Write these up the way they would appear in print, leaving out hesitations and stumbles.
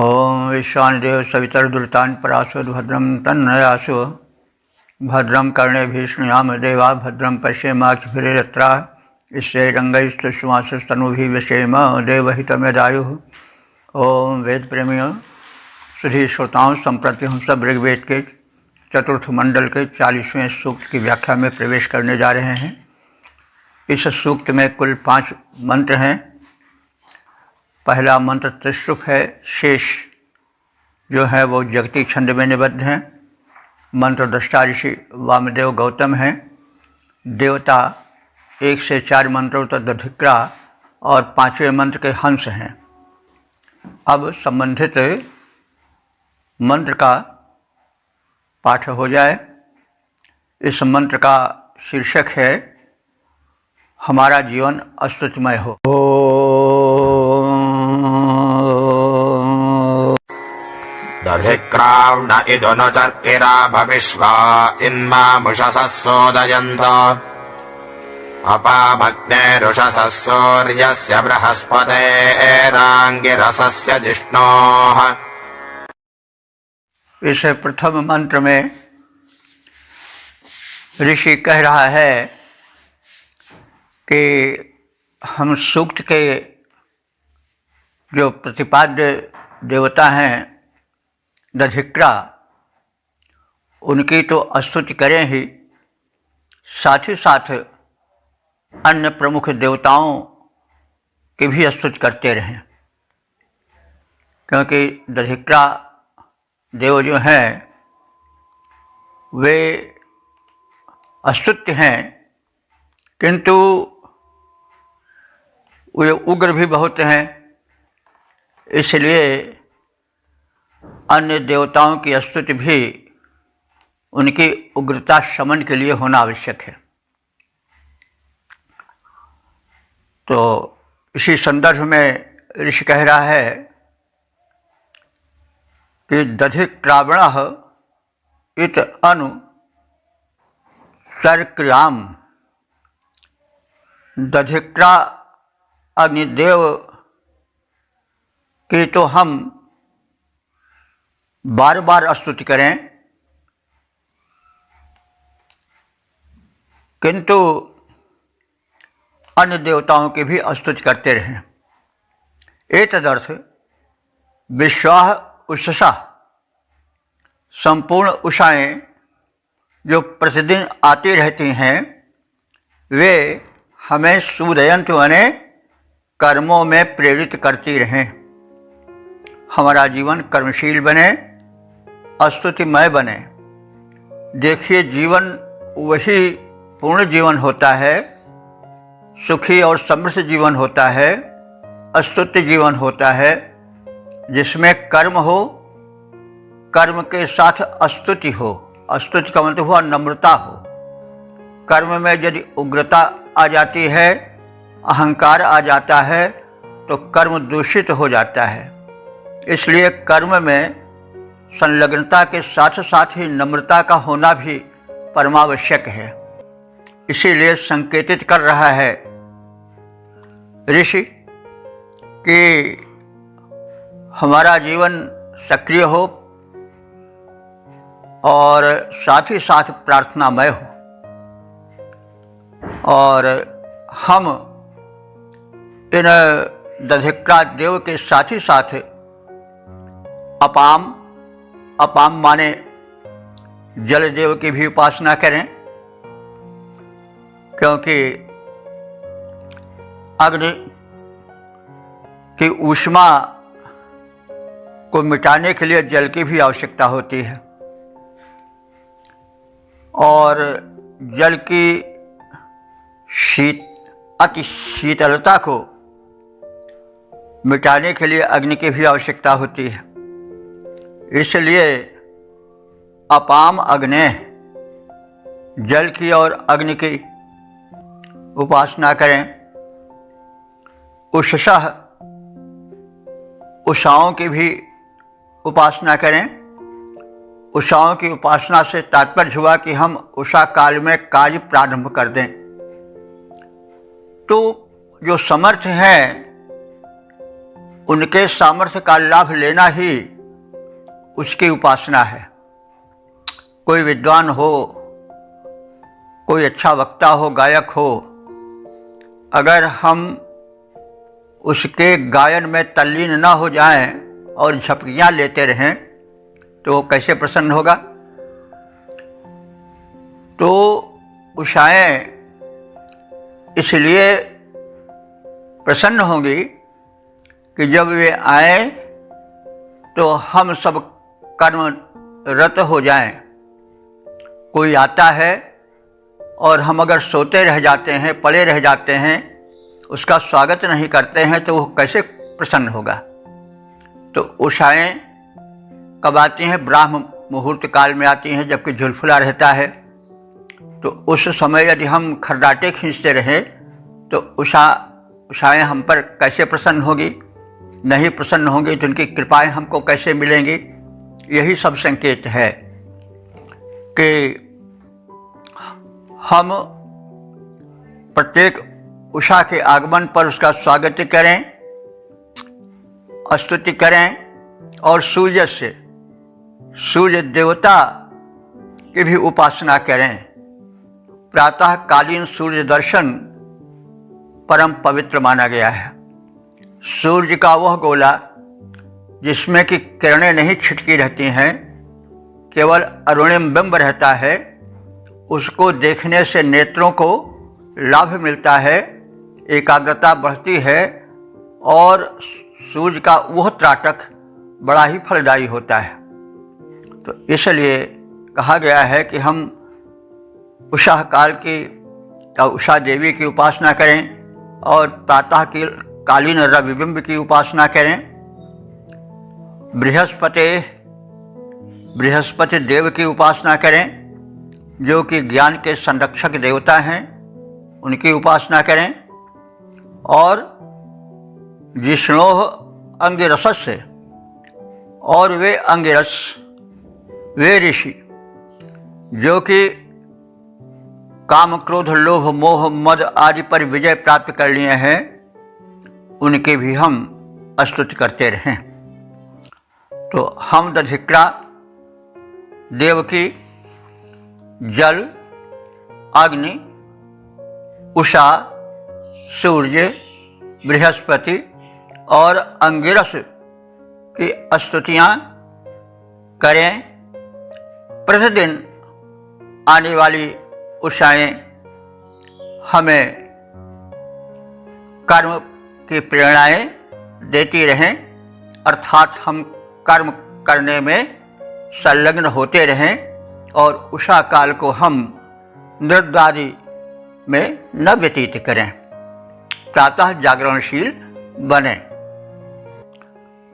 ओम ईशानदेव सवितर्दुर्तान् पराशुर्भद्रं तन्नयासु भद्रं कर्णेभिः शृणुयाम देवा भद्रं पश्येमाक्षभिर्यत्राः स्थिरैरङ्गैस्तुष्टुवांसस्तनूभिः व्यसेम देवहितमेदायुः। ओम वेद प्रेमियों, सुधी श्रोताओं, संप्रति हम सब ऋग्वेद के चतुर्थ मंडल के 40वें सूक्त की व्याख्या में प्रवेश करने जा रहे हैं। इस सूक्त में कुल 5 मंत्र हैं। पहला मंत्र त्रिश्रुप है, शेष जो है वो जगती छंद में निबद्ध हैं। मंत्र दृष्टा ऋषि वामदेव गौतम हैं। देवता 1 से 4 मंत्रों तक दधिक्रा और 5वें मंत्र के हंस हैं। अब संबंधित मंत्र का पाठ हो जाए। इस मंत्र का शीर्षक है हमारा जीवन स्तुतिमय हो। दधिक्राव्ण इदु न चर्किरा भविष्वा इन्मामुषसः सोदयन्त अपामग्नेरुषसः सूर्यस्य बृहस्पतेराङ्गिरसस्य जिष्णोः। इस प्रथम मंत्र में ऋषि कह रहा है कि हम सूक्त के जो प्रतिपाद्य देवता हैं दधिक्रा, उनकी तो स्तुति करें ही, साथ ही साथ अन्य प्रमुख देवताओं की भी स्तुति करते रहें, क्योंकि दधिक्रा देव जो हैं वे अस्तुत्य हैं, किंतु वे उग्र भी बहुत हैं। इसलिए अन्य देवताओं की स्तुति भी उनकी उग्रता शमन के लिए होना आवश्यक है। तो इसी संदर्भ में ऋषि कह रहा है कि दधिक्रावणः इत अनु चर्क्रियाम। दधिक्रा अग्निदेव की तो हम बार बार स्तुति करें, किंतु अन्य देवताओं की भी स्तुति करते रहें। एतदर्थ विश्वाः उषसा, संपूर्ण उषाएं जो प्रतिदिन आती रहती हैं वे हमें सुदयंत बने कर्मों में प्रेरित करती रहें। हमारा जीवन कर्मशील बने, स्तुतिमय बने। देखिए, जीवन वही पूर्ण जीवन होता है, सुखी और समृद्ध जीवन होता है, स्तुत्य जीवन होता है, जिसमें कर्म हो, कर्म के साथ स्तुति हो। स्तुति का मतलब हुआ नम्रता हो। कर्म में यदि उग्रता आ जाती है, अहंकार आ जाता है, तो कर्म दूषित हो जाता है। इसलिए कर्म में संलग्नता के साथ साथ ही नम्रता का होना भी परमावश्यक है। इसीलिए संकेतित कर रहा है ऋषि कि हमारा जीवन सक्रिय हो और साथ ही साथ प्रार्थनामय हो, और हम इन दधिक्रा देव के साथ ही साथ अपाम, अपाम माने जल देव की भी उपासना करें, क्योंकि अग्नि की ऊष्मा को मिटाने के लिए जल की भी आवश्यकता होती है, और जल की अति शीतलता को मिटाने के लिए अग्नि की भी आवश्यकता होती है। इसलिए अपाम अग्ने, जल की और अग्नि की उपासना करें। उषसः, उषाओं की भी उपासना करें। उषाओं की उपासना से तात्पर्य हुआ कि हम उषा काल में कार्य प्रारंभ कर दें। तो जो समर्थ हैं उनके सामर्थ्य का लाभ लेना ही उसकी उपासना है। कोई विद्वान हो, कोई अच्छा वक्ता हो, गायक हो, अगर हम उसके गायन में तल्लीन न हो जाएं और झपकियां लेते रहें तो वो कैसे प्रसन्न होगा? तो उषाएं इसलिए प्रसन्न होंगी कि जब वे आए तो हम सब कर्मरत हो जाएं। कोई आता है और हम अगर सोते रह जाते हैं, पड़े रह जाते हैं, उसका स्वागत नहीं करते हैं तो वो कैसे प्रसन्न होगा? तो उषाएं कब आती हैं? ब्राह्म मुहूर्त काल में आती हैं, जबकि झुलफुला रहता है। तो उस समय यदि हम खर्राटे खींचते रहें तो उषाएं हम पर कैसे प्रसन्न होगी? नहीं प्रसन्न होंगी तो उनकी कृपाएं हमको कैसे मिलेंगी? यही सब संकेत है कि हम प्रत्येक उषा के आगमन पर उसका स्वागत करें, स्तुति करें और सूर्य देवता की भी उपासना करें। प्रातःकालीन सूर्य दर्शन परम पवित्र माना गया है। सूर्य का वह गोला जिसमें कि किरणें नहीं छिटकी रहती हैं, केवल अरुणिम बिंब रहता है, उसको देखने से नेत्रों को लाभ मिलता है, एकाग्रता बढ़ती है और सूर्य का वह त्राटक बड़ा ही फलदायी होता है। तो इसलिए कहा गया है कि हम उषा काल की या उषा देवी की उपासना करें और प्रातः कालीन रविबिंब की उपासना करें। बृहस्पति देव की उपासना करें जो कि ज्ञान के संरक्षक देवता हैं, उनकी उपासना करें। और जिष्णोः अंगिरसस्य, और वे अंगिरस, वे ऋषि जो कि काम क्रोध लोभ मोह मद आदि पर विजय प्राप्त कर लिए हैं, उनके भी हम स्तुति करते रहें। तो हम दधिक्रा देव की जल, अग्नि, उषा, सूर्य, बृहस्पति और अंगिरस की स्तुतियाँ करें। प्रतिदिन आने वाली उषाएं हमें कर्म की प्रेरणाएं देती रहें, अर्थात हम कर्म करने में संलग्न होते रहें और उषा काल को हम नृत्यादि में न व्यतीत करें, प्रातः जागरणशील बने।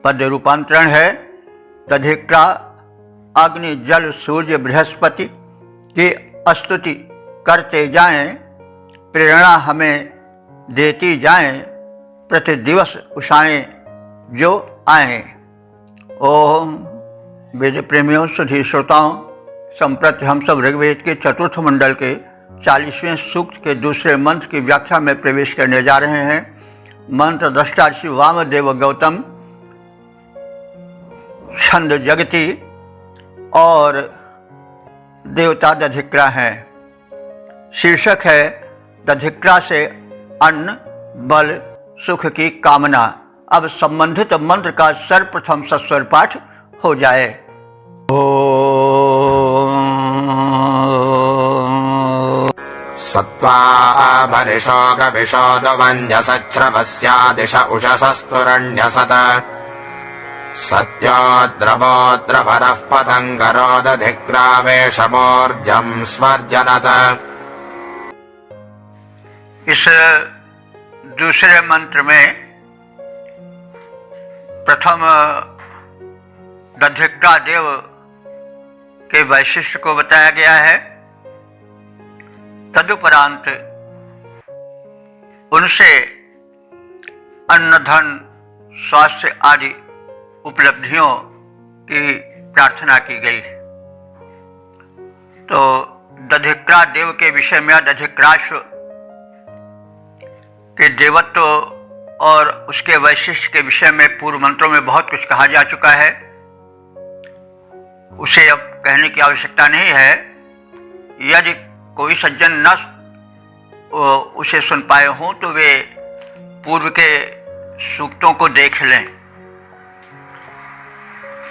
पद रूपांतरण है दधिक्रा अग्नि जल सूर्य बृहस्पति की स्तुति करते जाएं, प्रेरणा हमें देती जाएं, प्रति दिवस उषाएं जो आएं। ओम वेद प्रेमियों सुधी श्रोताओं, संप्रति हम सब ऋग्वेद के चतुर्थ मंडल के 40वें सूक्त के दूसरे मंत्र की व्याख्या में प्रवेश करने जा रहे हैं। मंत्र दृष्टा ऋषि वामदेव गौतम, छंद जगती और देवता दधिक्रा है। शीर्षक है दधिक्रा से अन्न बल सुख की कामना। अब संबंधित मंत्र का सर्वप्रथम सस्वर पाठ हो जाए। सत्वा भरिशोगविशोदवञ्जसच्छ्रवस्यादिश उषसस्तुरण्यसत सत्योद्रवोद्रवरः पतङ्गरोदधिक्रावेशमोर्जं स्वर्जनत। इस दूसरे मंत्र में प्रथम दधिक्रा देव के वैशिष्ट्य को बताया गया है। तदुपरांत उनसे अन्न धन स्वास्थ्य आदि उपलब्धियों की प्रार्थना की गई। तो दधिक्रा देव के विषय में दधिक्राश्व के देवत्व और उसके वैशिष्ट्य के विषय में पूर्व मंत्रों में बहुत कुछ कहा जा चुका है, उसे अब कहने की आवश्यकता नहीं है। यदि कोई सज्जन न उसे सुन पाए हों तो वे पूर्व के सूक्तों को देख लें।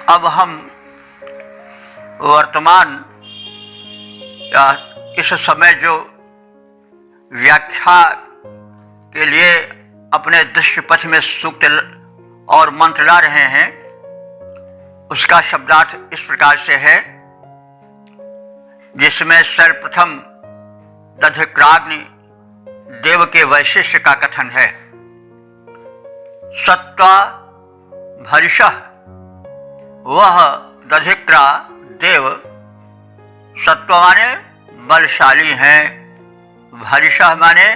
अब हम वर्तमान या इस समय जो व्याख्या के लिए अपने दृश्य पथ में सूक्त और मंत्र ला रहे हैं, उसका शब्दार्थ इस प्रकार से है, जिसमें सर्वप्रथम दधिक्राग्नि देव के वैशिष्ट्य का कथन है। सत्वा भरिशः, वह दधिक्रा देव सत्व माने बलशाली हैं, भरिशः माने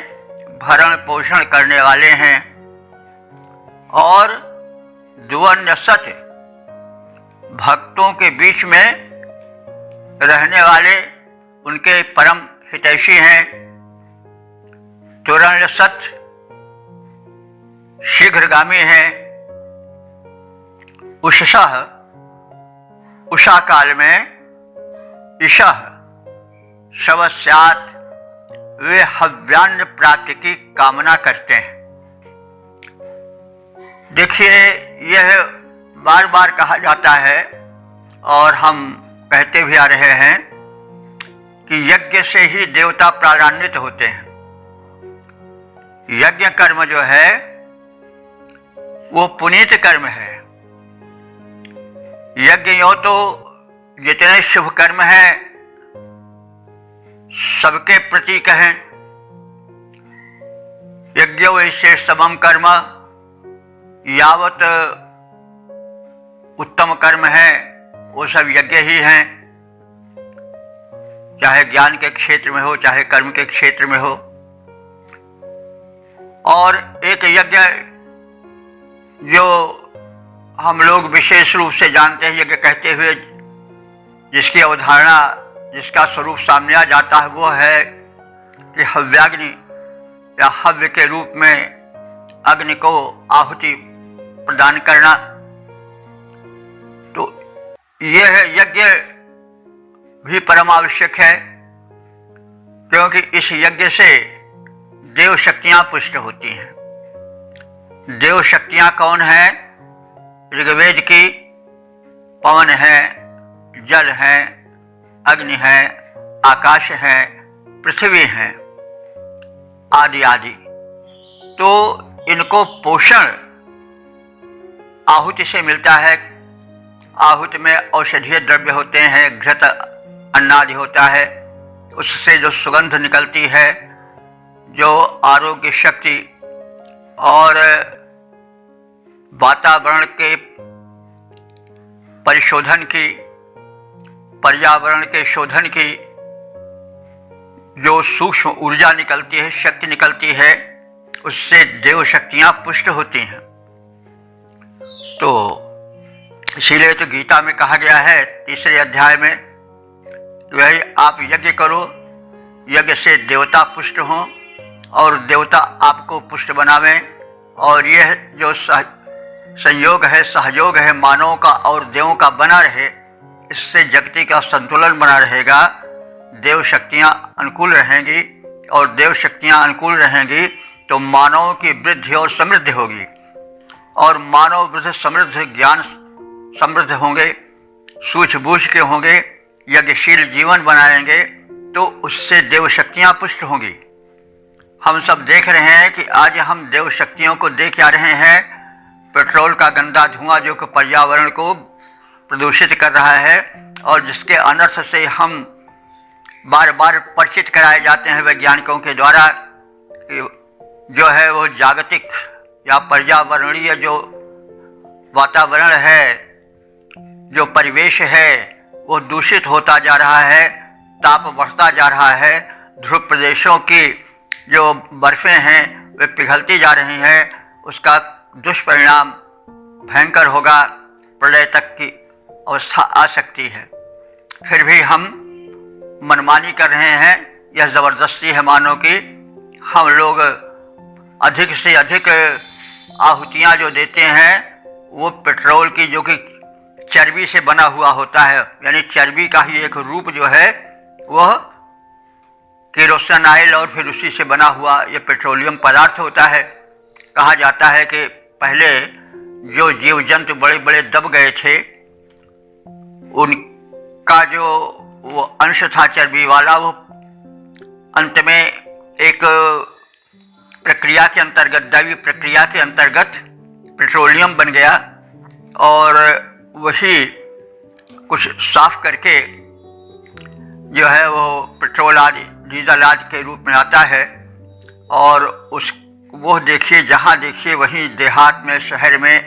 भरण पोषण करने वाले हैं, और दुवन्य सत्य भक्तों के बीच में रहने वाले उनके परम हितैषी हैं। तुरण्य सत्य शीघ्रगामी हैं। उषसः, उषा काल में ईशः शवस्यात्, वे हव्यान्न प्राप्ति की कामना करते हैं। देखिए, यह बार बार कहा जाता है और हम कहते भी आ रहे हैं कि यज्ञ से ही देवता प्राणान्वित होते हैं। यज्ञ कर्म जो है वो पुनीत कर्म है। यज्ञ यो तो जितने शुभ कर्म हैं सबके प्रतीक हैं। यज्ञ वैसे समम कर्म, यावत उत्तम कर्म है वो सब यज्ञ ही हैं, चाहे ज्ञान के क्षेत्र में हो चाहे कर्म के क्षेत्र में हो। और एक यज्ञ जो हम लोग विशेष रूप से जानते हैं यज्ञ कहते हुए, जिसकी अवधारणा जिसका स्वरूप सामने आ जाता है, वो है कि हव्याग्नि या हव्य के रूप में अग्नि को आहुति प्रदान करना। तो यह यज्ञ भी परम आवश्यक है, क्योंकि इस यज्ञ से देव शक्तियां पुष्ट होती हैं। देव शक्तियां कौन हैं? ऋग्वेद की पवन है, जल है, अग्नि है, आकाश है, पृथ्वी है, आदि आदि। तो इनको पोषण आहुति से मिलता है। आहुति में औषधीय द्रव्य होते हैं, घृत अन्नादि होता है, उससे जो सुगंध निकलती है, जो आरोग्य शक्ति और वातावरण के परिशोधन की, पर्यावरण के शोधन की जो सूक्ष्म ऊर्जा निकलती है, शक्ति निकलती है, उससे देव शक्तियां पुष्ट होती हैं। तो इसीलिए तो गीता में कहा गया है 3 अध्याय में कि भाई आप यज्ञ करो, यज्ञ से देवता पुष्ट हों और देवता आपको पुष्ट बनावें। और यह जो संयोग है, सहयोग है मानवों का और देवों का बना रहे, इससे जगति का संतुलन बना रहेगा। देव शक्तियाँ अनुकूल रहेंगी और देव शक्तियाँ अनुकूल रहेंगी तो मानवों की वृद्धि और समृद्धि होगी, और मानव वृद्ध समृद्ध ज्ञान समृद्ध होंगे, सूझबूझ के होंगे, यज्ञशील जीवन बनाएंगे तो उससे देव शक्तियाँ पुष्ट होंगी। हम सब देख रहे हैं कि आज हम देव शक्तियों को देख आ रहे हैं। पेट्रोल का गंदा धुआं जो कि पर्यावरण को प्रदूषित कर रहा है और जिसके अनर्थ से हम बार बार परिचित कराए जाते हैं वैज्ञानिकों के द्वारा कि जो है वो जागतिक या पर्यावरणीय जो वातावरण है, जो परिवेश है, वो दूषित होता जा रहा है, ताप बढ़ता जा रहा है। ध्रुव प्रदेशों की जो बर्फें हैं वे पिघलती जा रही हैं, उसका दुष्परिणाम भयंकर होगा, प्रलय तक की अवस्था आ सकती है। फिर भी हम मनमानी कर रहे हैं, यह ज़बरदस्ती है मानव की। हम लोग अधिक से अधिक आहुतियाँ जो देते हैं वो पेट्रोल की जो कि चर्बी से बना हुआ होता है, यानी चर्बी का ही एक रूप जो है वह केरोसिन ऑयल और फिर उसी से बना हुआ ये पेट्रोलियम पदार्थ होता है। कहा जाता है कि पहले जो जीव जंतु बड़े बड़े दब गए थे उनका जो वो अंश था चर्बी वाला, वो अंत में एक प्रक्रिया के अंतर्गत, दैवीय प्रक्रिया के अंतर्गत पेट्रोलियम बन गया और वही कुछ साफ करके जो है वो पेट्रोल आदि डीजल आदि के रूप में आता है। और वो देखिए, जहाँ देखिए वहीं देहात में, शहर में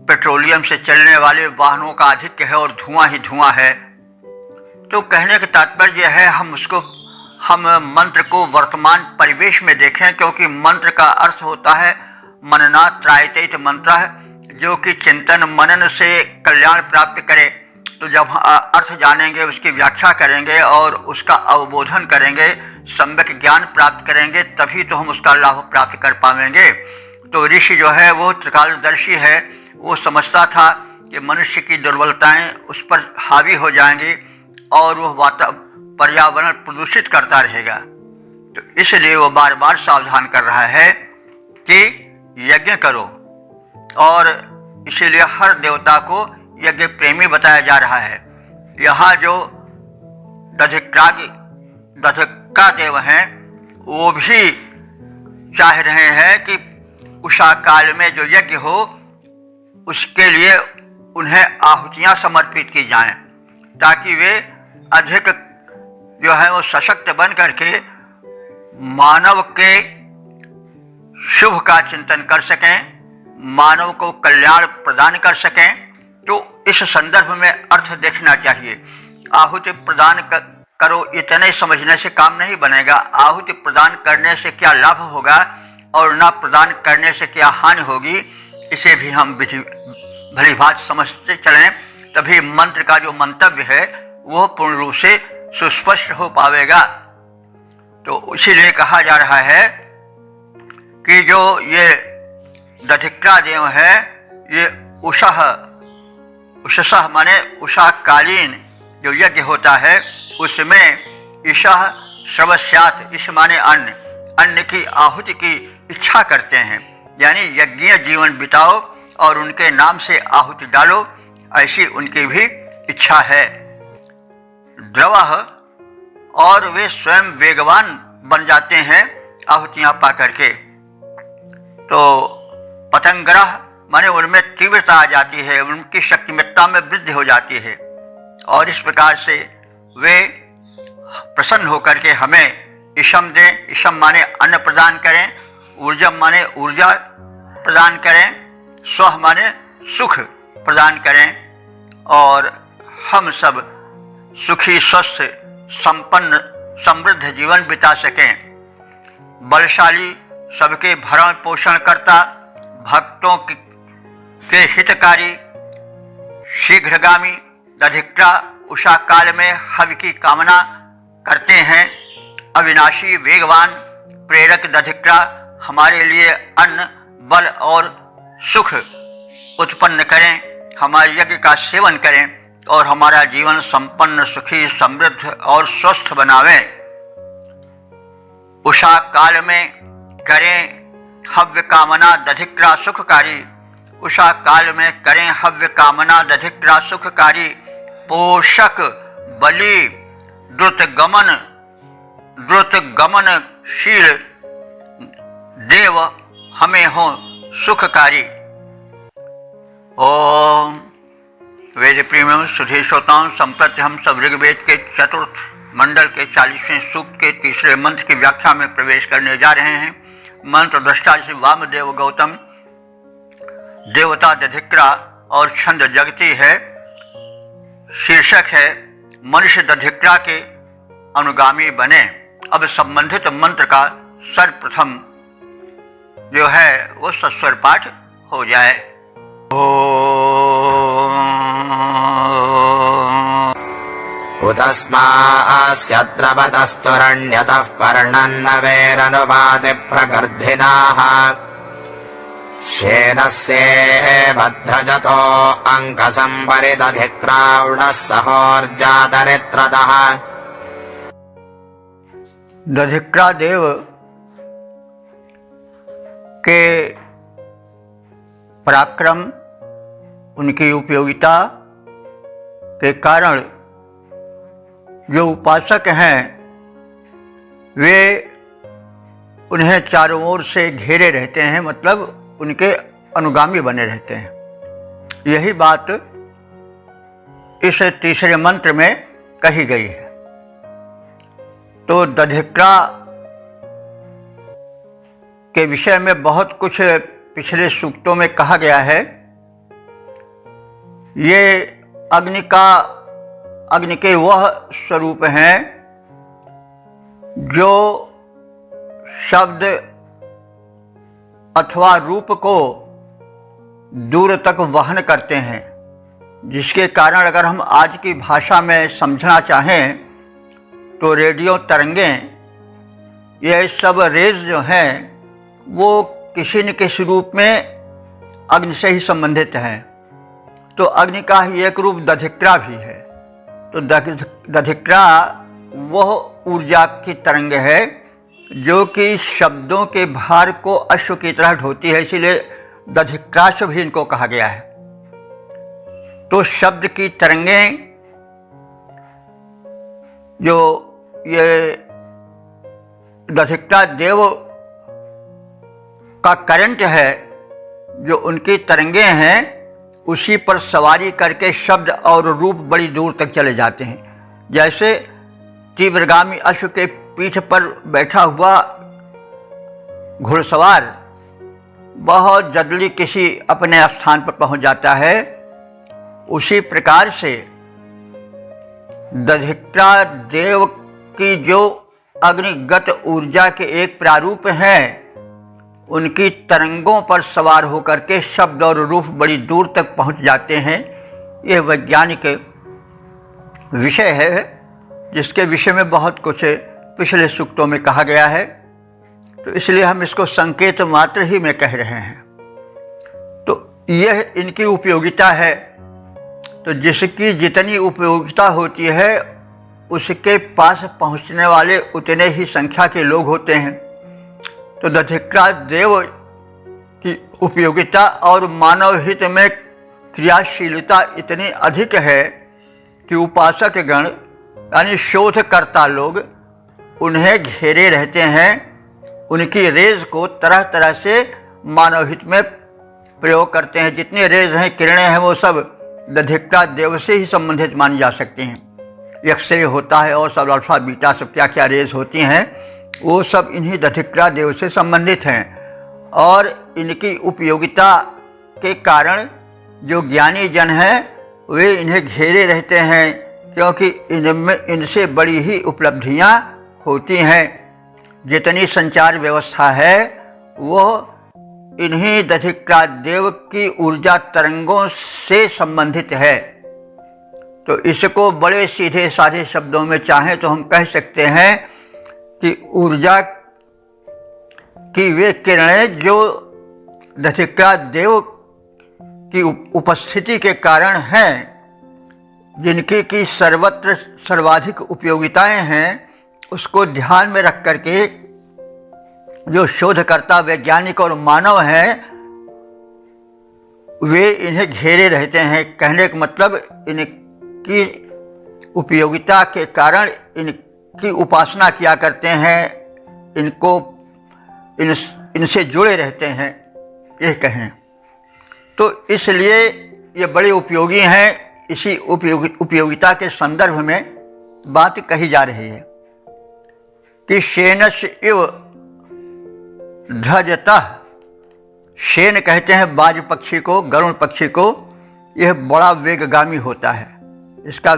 पेट्रोलियम से चलने वाले वाहनों का आधिक्य है और धुआं ही धुआं है। तो कहने का तात्पर्य है हम मंत्र को वर्तमान परिवेश में देखें, क्योंकि मंत्र का अर्थ होता है मननात् त्रायते इति मंत्रः, जो कि चिंतन मनन से कल्याण प्राप्त करे। तो जब अर्थ जानेंगे, उसकी व्याख्या करेंगे और उसका अवबोधन करेंगे, सम्यक ज्ञान प्राप्त करेंगे, तभी तो हम उसका लाभ प्राप्त कर पाएंगे। तो ऋषि जो है वो त्रिकालदर्शी है, वो समझता था कि मनुष्य की दुर्बलताएं उस पर हावी हो जाएंगी और वह पर्यावरण प्रदूषित करता रहेगा। तो इसलिए वो बार बार सावधान कर रहा है कि यज्ञ करो, और इसीलिए हर देवता को यज्ञ प्रेमी बताया जा रहा है। यहाँ जो दधिक्रा देव हैं वो भी चाह रहे हैं कि उषा काल में जो यज्ञ हो उसके लिए उन्हें आहुतियाँ समर्पित की जाएं, ताकि वे अधिक जो है वो सशक्त बन करके मानव के शुभ का चिंतन कर सकें, मानव को कल्याण प्रदान कर सकें। तो इस संदर्भ में अर्थ देखना चाहिए। आहुति प्रदान करो इतने समझने से काम नहीं बनेगा। आहुति प्रदान करने से क्या लाभ होगा और ना प्रदान करने से क्या हानि होगी, इसे भी हम भली भांति समझते चलें, तभी मंत्र का जो मंतव्य है वह पूर्ण रूप से सुस्पष्ट हो पावेगा। तो इसीलिए कहा जा रहा है कि जो ये दधिक्रा देव है, ये उषसः माने उषा कालीन जो यज्ञ होता है उसमें ईशः श्रवस्यात्, इस माने अन्न, अन्न की आहुति की इच्छा करते हैं, यानी यज्ञीय जीवन बिताओ और उनके नाम से आहुति डालो, ऐसी उनकी भी इच्छा है। द्रवः, और वे स्वयं वेगवान बन जाते हैं आहुतियाँ पा करके। तो पतंगरः माने उनमें तीव्रता आ जाती है, उनकी शक्तिमत्ता में वृद्धि हो जाती है, और इस प्रकार से वे प्रसन्न होकर के हमें इशम दें। इशम माने अन्न प्रदान करें, ऊर्जम माने ऊर्जा प्रदान करें, स्व माने सुख प्रदान करें, और हम सब सुखी, स्वस्थ, संपन्न, समृद्ध जीवन बिता सकें। बलशाली, सबके भरण पोषण करता, भक्तों के हितकारी, शीघ्रगामी दधिक्रा उषा काल में हव्य की कामना करते हैं। अविनाशी, वेगवान, प्रेरक दधिक्रा हमारे लिए अन्न, बल और सुख उत्पन्न करें, हमारे यज्ञ का सेवन करें और हमारा जीवन संपन्न, सुखी, समृद्ध और स्वस्थ बनावें। उषा काल में करें हव्य कामना दधिक्रा सुखकारी, उषा काल में करें हव्य कामना दधिक्रा सुखकारी। पोषक, बलि, द्रुत गमनशील देव हमें हो सुखकारी। ओम वेद प्रेमियों, सुधे श्रोताओं, संप्रति हम सब ऋग्वेद के चतुर्थ मंडल के 40वें सूक्त के तीसरे मंत्र की व्याख्या में प्रवेश करने जा रहे हैं। मंत्र दृष्टा श्री वामदेव गौतम, देवता दधिक्रा और छंद जगती है। शीर्षक है मनुष्य दधिक्रा के अनुगामी बने। अब संबंधित मंत्र का सर्वप्रथम जो है वो सस्वर पाठ हो जाए। उतस्मास्यद्रवतस्तुरण्यतः पर्णन्न वेरनुवादि प्रगर्धिनाः श्येनस्ये भद्रजतो अङ्कसम्परिदधिक्रावणः सहोर्जातरित्रतः। दधिक्रा देव के पराक्रम, उनकी उपयोगिता के कारण जो उपासक हैं वे उन्हें चारों ओर से घेरे रहते हैं, मतलब उनके अनुगामी बने रहते हैं। यही बात इस तीसरे मंत्र में कही गई है। तो दधिक्रा के विषय में बहुत कुछ पिछले सूक्तों में कहा गया है। ये अग्नि के वह स्वरूप हैं जो शब्द अथवा रूप को दूर तक वहन करते हैं, जिसके कारण अगर हम आज की भाषा में समझना चाहें तो रेडियो तरंगें, ये सब रेज जो हैं वो किसी न किसी रूप में अग्नि से ही संबंधित हैं। तो अग्नि का ही एक रूप दधिक्रा भी है। तो दधिक्रा वह ऊर्जा की तरंग है जो कि शब्दों के भार को अश्व की तरह ढोती है, इसीलिए दधिक्राश्व भी इनको कहा गया है। तो शब्द की तरंगें जो ये दधिक्रा देव का करंट है, जो उनकी तरंगें हैं, उसी पर सवारी करके शब्द और रूप बड़ी दूर तक चले जाते हैं। जैसे तीव्रगामी अश्व के पीठ पर बैठा हुआ घुड़सवार बहुत जल्दी किसी अपने स्थान पर पहुंच जाता है, उसी प्रकार से दधिक्रा देव की जो अग्निगत ऊर्जा के एक प्रारूप हैं, उनकी तरंगों पर सवार होकर के शब्द और रूप बड़ी दूर तक पहुंच जाते हैं। यह वैज्ञानिक विषय है जिसके विषय में बहुत कुछ पिछले सूक्तों में कहा गया है। तो इसलिए हम इसको संकेत मात्र ही में कह रहे हैं। तो यह इनकी उपयोगिता है। तो जिसकी जितनी उपयोगिता होती है उसके पास पहुंचने वाले उतने ही संख्या के लोग होते हैं। तो दधिक्रा देव की उपयोगिता और मानव हित में क्रियाशीलता इतनी अधिक है कि उपासक गण यानी शोधकर्ता लोग उन्हें घेरे रहते हैं, उनकी रेज को तरह तरह से मानव हित में प्रयोग करते हैं। जितनी रेज हैं, किरणें हैं, वो सब दधिक्रा देव से ही संबंधित मानी जा सकती हैं। एक्सरे होता है और सब अल्फा बीटा सब क्या क्या रेज होती हैं, वो सब इन्हीं दधिक्रा देव से संबंधित हैं। और इनकी उपयोगिता के कारण जो ज्ञानी जन हैं वे इन्हें घेरे रहते हैं, क्योंकि इनसे बड़ी ही उपलब्धियां होती हैं। जितनी संचार व्यवस्था है वो इन्हीं दधिक्रा देव की ऊर्जा तरंगों से संबंधित है। तो इसको बड़े सीधे साधे शब्दों में चाहें तो हम कह सकते हैं कि ऊर्जा की वे किरणें जो दधिक्रा देव की उपस्थिति के कारण हैं, जिनकी की सर्वत्र सर्वाधिक उपयोगिताएं हैं, उसको ध्यान में रख करके जो शोधकर्ता वैज्ञानिक और मानव हैं वे इन्हें घेरे रहते हैं। कहने का मतलब इनकी उपयोगिता के कारण इनकी उपासना किया करते हैं, इनसे जुड़े रहते हैं, ये कहें। तो इसलिए ये बड़े उपयोगी हैं। इसी उपयोगिता के संदर्भ में बात कही जा रही है कि शेनस्य इव ध्वजतः, शेन कहते हैं बाज पक्षी को, गरुड़ पक्षी को। यह बड़ा वेगगामी होता है, इसका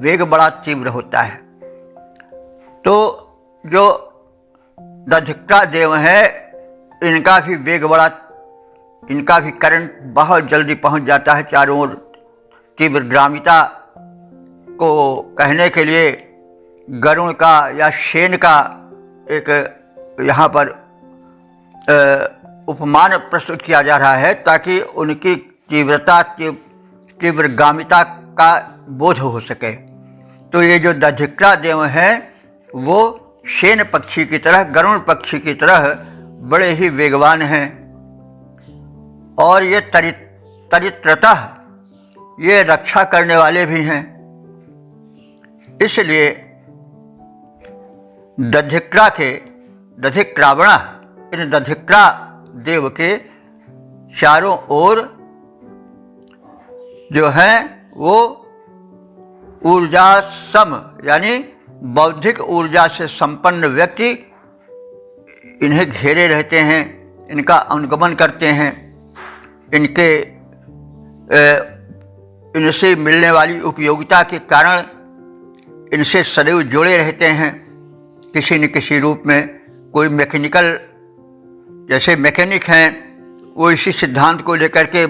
वेग बड़ा तीव्र होता है। तो जो दधिक्रा देव है, इनका भी वेग बड़ा, इनका भी करंट बहुत जल्दी पहुंच जाता है चारों ओर। तीव्रगामिता को कहने के लिए गरुड़ का या शेन का एक यहाँ पर उपमान प्रस्तुत किया जा रहा है ताकि उनकी तीव्रगामिता का बोध हो सके। तो ये जो दधिक्रा देव हैं वो शेन पक्षी की तरह, गरुड़ पक्षी की तरह बड़े ही वेगवान हैं और ये तरित्रतः ये रक्षा करने वाले भी हैं। इसलिए दधिक्रावणा, इन दधिक्रा देव के चारों ओर जो हैं वो ऊर्जा सम यानी बौद्धिक ऊर्जा से संपन्न व्यक्ति इन्हें घेरे रहते हैं, इनका अनुगमन करते हैं, इनसे मिलने वाली उपयोगिता के कारण इनसे सदैव जुड़े रहते हैं किसी न किसी रूप में। कोई मैकेनिकल, जैसे मैकेनिक हैं, वो इसी सिद्धांत को लेकर के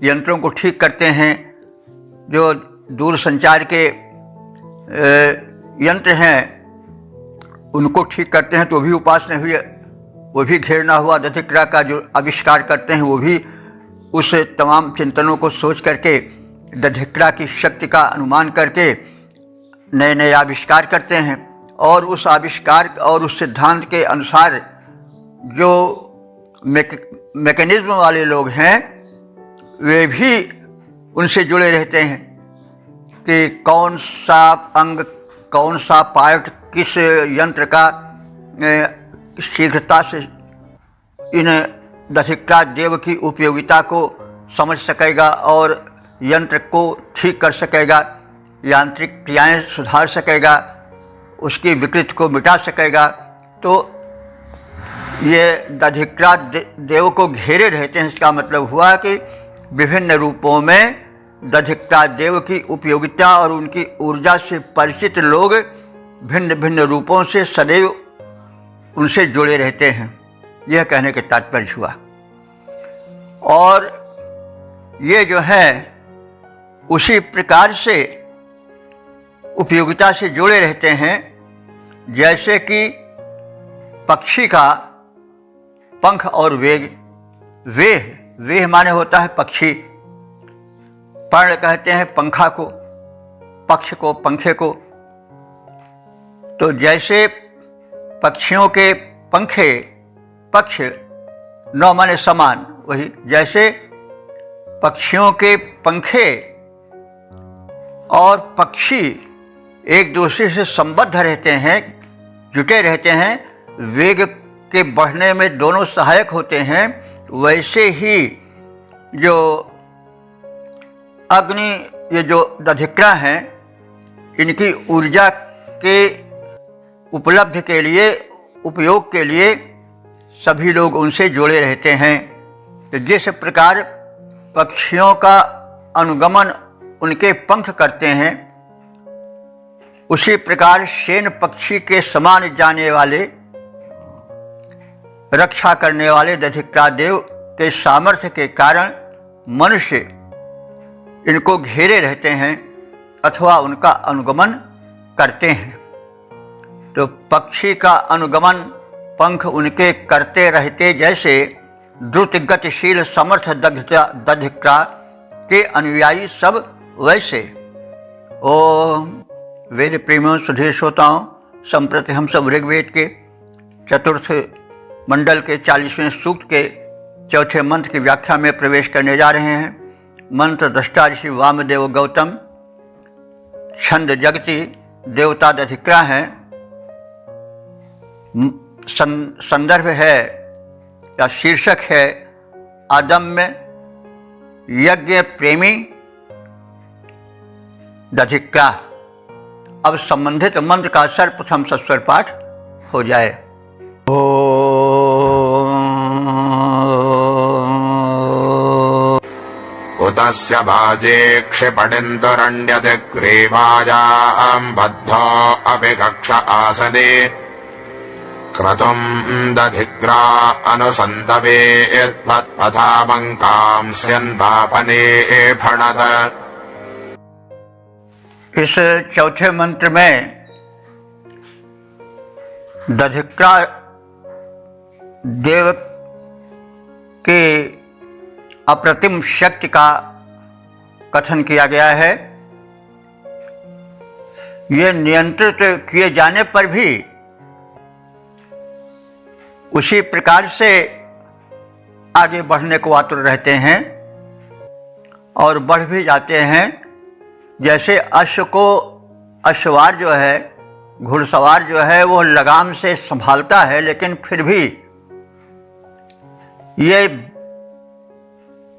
यंत्रों को ठीक करते हैं। जो दूर संचार के यंत्र हैं उनको ठीक करते हैं तो भी उपासना हुई, वो भी घेरना हुआ दधिक्रा का जो आविष्कार करते हैं वो भी उस तमाम चिंतनों को सोच करके दधिक्रा की शक्ति का अनुमान करके नए नए आविष्कार करते हैं। और उस आविष्कार और उस सिद्धांत के अनुसार जो मैकेनिज्म वाले लोग हैं वे भी उनसे जुड़े रहते हैं कि कौन सा अंग, कौन सा पार्ट किस यंत्र का शीघ्रता से इन दधिक्रा देव की उपयोगिता को समझ सकेगा और यंत्र को ठीक कर सकेगा, यांत्रिक क्रियाएं सुधार सकेगा, उसकी विकृति को मिटा सकेगा। तो ये दधिक्रा देव को घेरे रहते हैं। इसका मतलब हुआ कि विभिन्न रूपों में दधिक्रा देव की उपयोगिता और उनकी ऊर्जा से परिचित लोग भिन्न भिन्न रूपों से सदैव उनसे जुड़े रहते हैं, यह कहने के तात्पर्य हुआ। और ये जो है उसी प्रकार से उपयोगिता से जुड़े रहते हैं जैसे कि पक्षी का पंख और वेग। वेह माने होता है पक्षी, पर्ण कहते हैं पंखा को, पक्ष को, पंखे को। तो जैसे पक्षियों के पंखे, पक्ष नौ माने समान, वही जैसे पक्षियों के पंखे और पक्षी एक दूसरे से संबद्ध रहते हैं, जुटे रहते हैं, वेग के बढ़ने में दोनों सहायक होते हैं, वैसे ही जो अग्नि, ये जो दधिक्रा हैं, इनकी ऊर्जा के उपलब्धि के लिए, उपयोग के लिए सभी लोग उनसे जुड़े रहते हैं। तो जिस प्रकार पक्षियों का अनुगमन उनके पंख करते हैं, उसी प्रकार शेन पक्षी के समान जाने वाले, रक्षा करने वाले दधिक्रा देव के सामर्थ्य के कारण मनुष्य इनको घेरे रहते हैं अथवा उनका अनुगमन करते हैं। तो पक्षी का अनुगमन पंख उनके करते रहते जैसे द्रुत गतिशील समर्थ दधिक्रा के अनुयायी सब वैसे। ओम वेद प्रेमियों, सुधीर श्रोताओं, संप्रति हम सब ऋग्वेद के चतुर्थ मंडल के 40वें सूक्त के चौथे मंत्र की व्याख्या में प्रवेश करने जा रहे हैं। मंत्र दृष्टा ऋषि वामदेव गौतम, छंद जगति, देवता दधिक्रा हैं। संदर्भ है या शीर्षक है अदम्य यज्ञ प्रेमी दधिक्रा। अब संबंधित मंत्र का सर्वप्रथम सस्वर पाठ हो जाए। उतस्य भाजे क्षिपणिन्दुरण्यतिग्रीवायाम् बद्धो अपि कक्ष आसने क्रतुम् दधिग्रा अनुसन्दवे यत्पथामङ्कांस्यन्वापने फणत। इस चौथे मंत्र में दधिक्रा देव कि अप्रतिम शक्ति का कथन किया गया है। ये नियंत्रित किए जाने पर भी उसी प्रकार से आगे बढ़ने को आतुर रहते हैं और बढ़ भी जाते हैं। जैसे अश्व को अश्ववार जो है, घुड़सवार जो है, वो लगाम से संभालता है, लेकिन फिर भी ये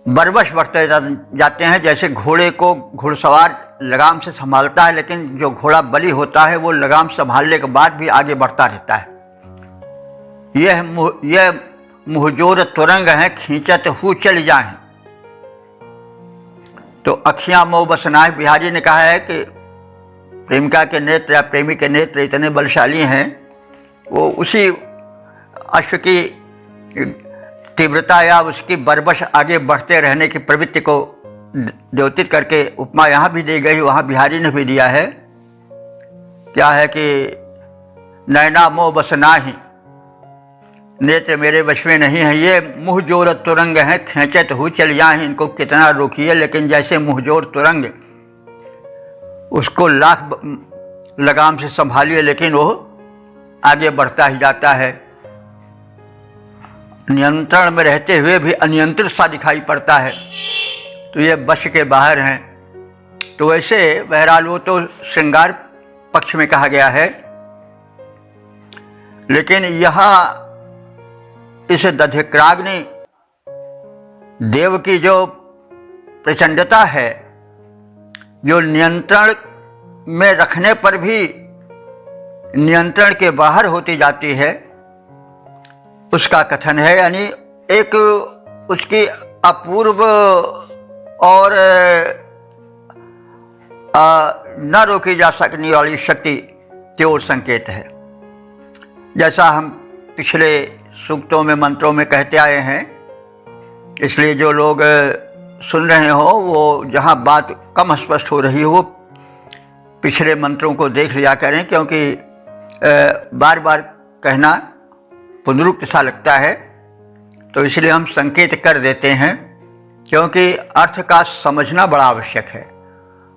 बरबस बढ़ते जाते हैं। जैसे घोड़े को घुड़सवार लगाम से संभालता है, लेकिन जो घोड़ा बलि होता है वो लगाम संभालने के बाद भी आगे बढ़ता रहता है। यह मुहजोर तुरंग है, खींचत हु चल जाए। तो अखियां मोह बसनाए बिहारी ने कहा है कि प्रेमिका के नेत्र या प्रेमी के नेत्र इतने बलशाली हैं, वो उसी अश्व की तीव्रता या उसकी बरबस आगे बढ़ते रहने की प्रवृत्ति को द्योतित करके उपमा यहाँ भी दी गई, वहाँ बिहारी ने भी दिया है। क्या है कि नैना मोह बसनाही, नेत्र मेरे वश में नहीं है। ये मुहजोर तुरंग हैं, खींचत हु चल जाए। इनको कितना रोकिए, लेकिन जैसे मुहजोर तुरंग, उसको लाख लगाम से संभालिए, लेकिन वो आगे बढ़ता ही जाता है। नियंत्रण में रहते हुए भी अनियंत्रित सा दिखाई पड़ता है, तो ये बश के बाहर हैं। तो वैसे बहरहाल वो तो श्रृंगार पक्ष में कहा गया है, लेकिन यहाँ इस दधिक्राग्नि देव की जो प्रचंडता है, जो नियंत्रण में रखने पर भी नियंत्रण के बाहर होती जाती है, उसका कथन है। यानी एक उसकी अपूर्व और न रोकी जा सकने वाली शक्ति की ओर संकेत है। जैसा हम पिछले सूक्तों में, मंत्रों में कहते आए हैं, इसलिए जो लोग सुन रहे हो, वो जहाँ बात कम स्पष्ट हो रही हो, वो पिछले मंत्रों को देख लिया करें, क्योंकि बार बार कहना पुनरुक्त सा लगता है। तो इसलिए हम संकेत कर देते हैं, क्योंकि अर्थ का समझना बड़ा आवश्यक है।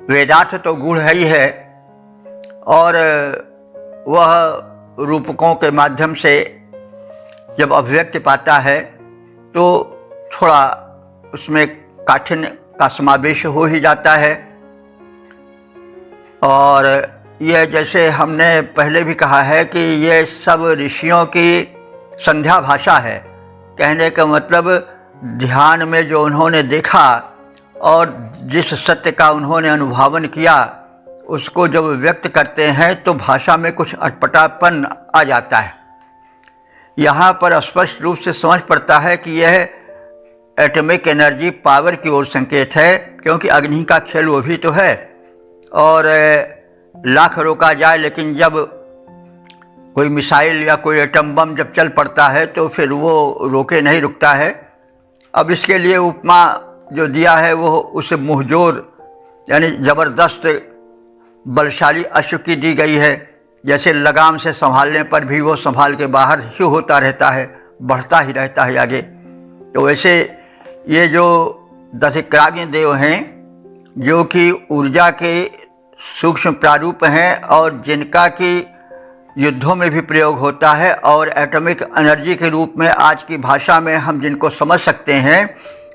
वेदार्थ तो गूढ़ है ही है, और वह रूपकों के माध्यम से जब अभिव्यक्ति पाता है तो थोड़ा उसमें काठिन्य का समावेश हो ही जाता है। और यह, जैसे हमने पहले भी कहा है, कि ये सब ऋषियों की संध्या भाषा है। कहने का मतलब ध्यान में जो उन्होंने देखा और जिस सत्य का उन्होंने अनुभवन किया, उसको जब व्यक्त करते हैं तो भाषा में कुछ अटपटापन आ जाता है। यहाँ पर स्पष्ट रूप से समझ पड़ता है कि यह एटॉमिक एनर्जी पावर की ओर संकेत है, क्योंकि अग्नि का खेल वो भी तो है। और लाख रोका जाए, लेकिन जब कोई मिसाइल या कोई एटम बम जब चल पड़ता है तो फिर वो रोके नहीं रुकता है। अब इसके लिए उपमा जो दिया है वो उस मुहजोर यानी ज़बरदस्त बलशाली अश्व की दी गई है। जैसे लगाम से संभालने पर भी वो संभाल के बाहर ही होता रहता है, बढ़ता ही रहता है आगे। तो वैसे ये जो दधिक्राग्नि देव हैं, जो कि ऊर्जा के सूक्ष्म प्रारूप हैं और जिनका कि युद्धों में भी प्रयोग होता है, और एटॉमिक एनर्जी के रूप में आज की भाषा में हम जिनको समझ सकते हैं,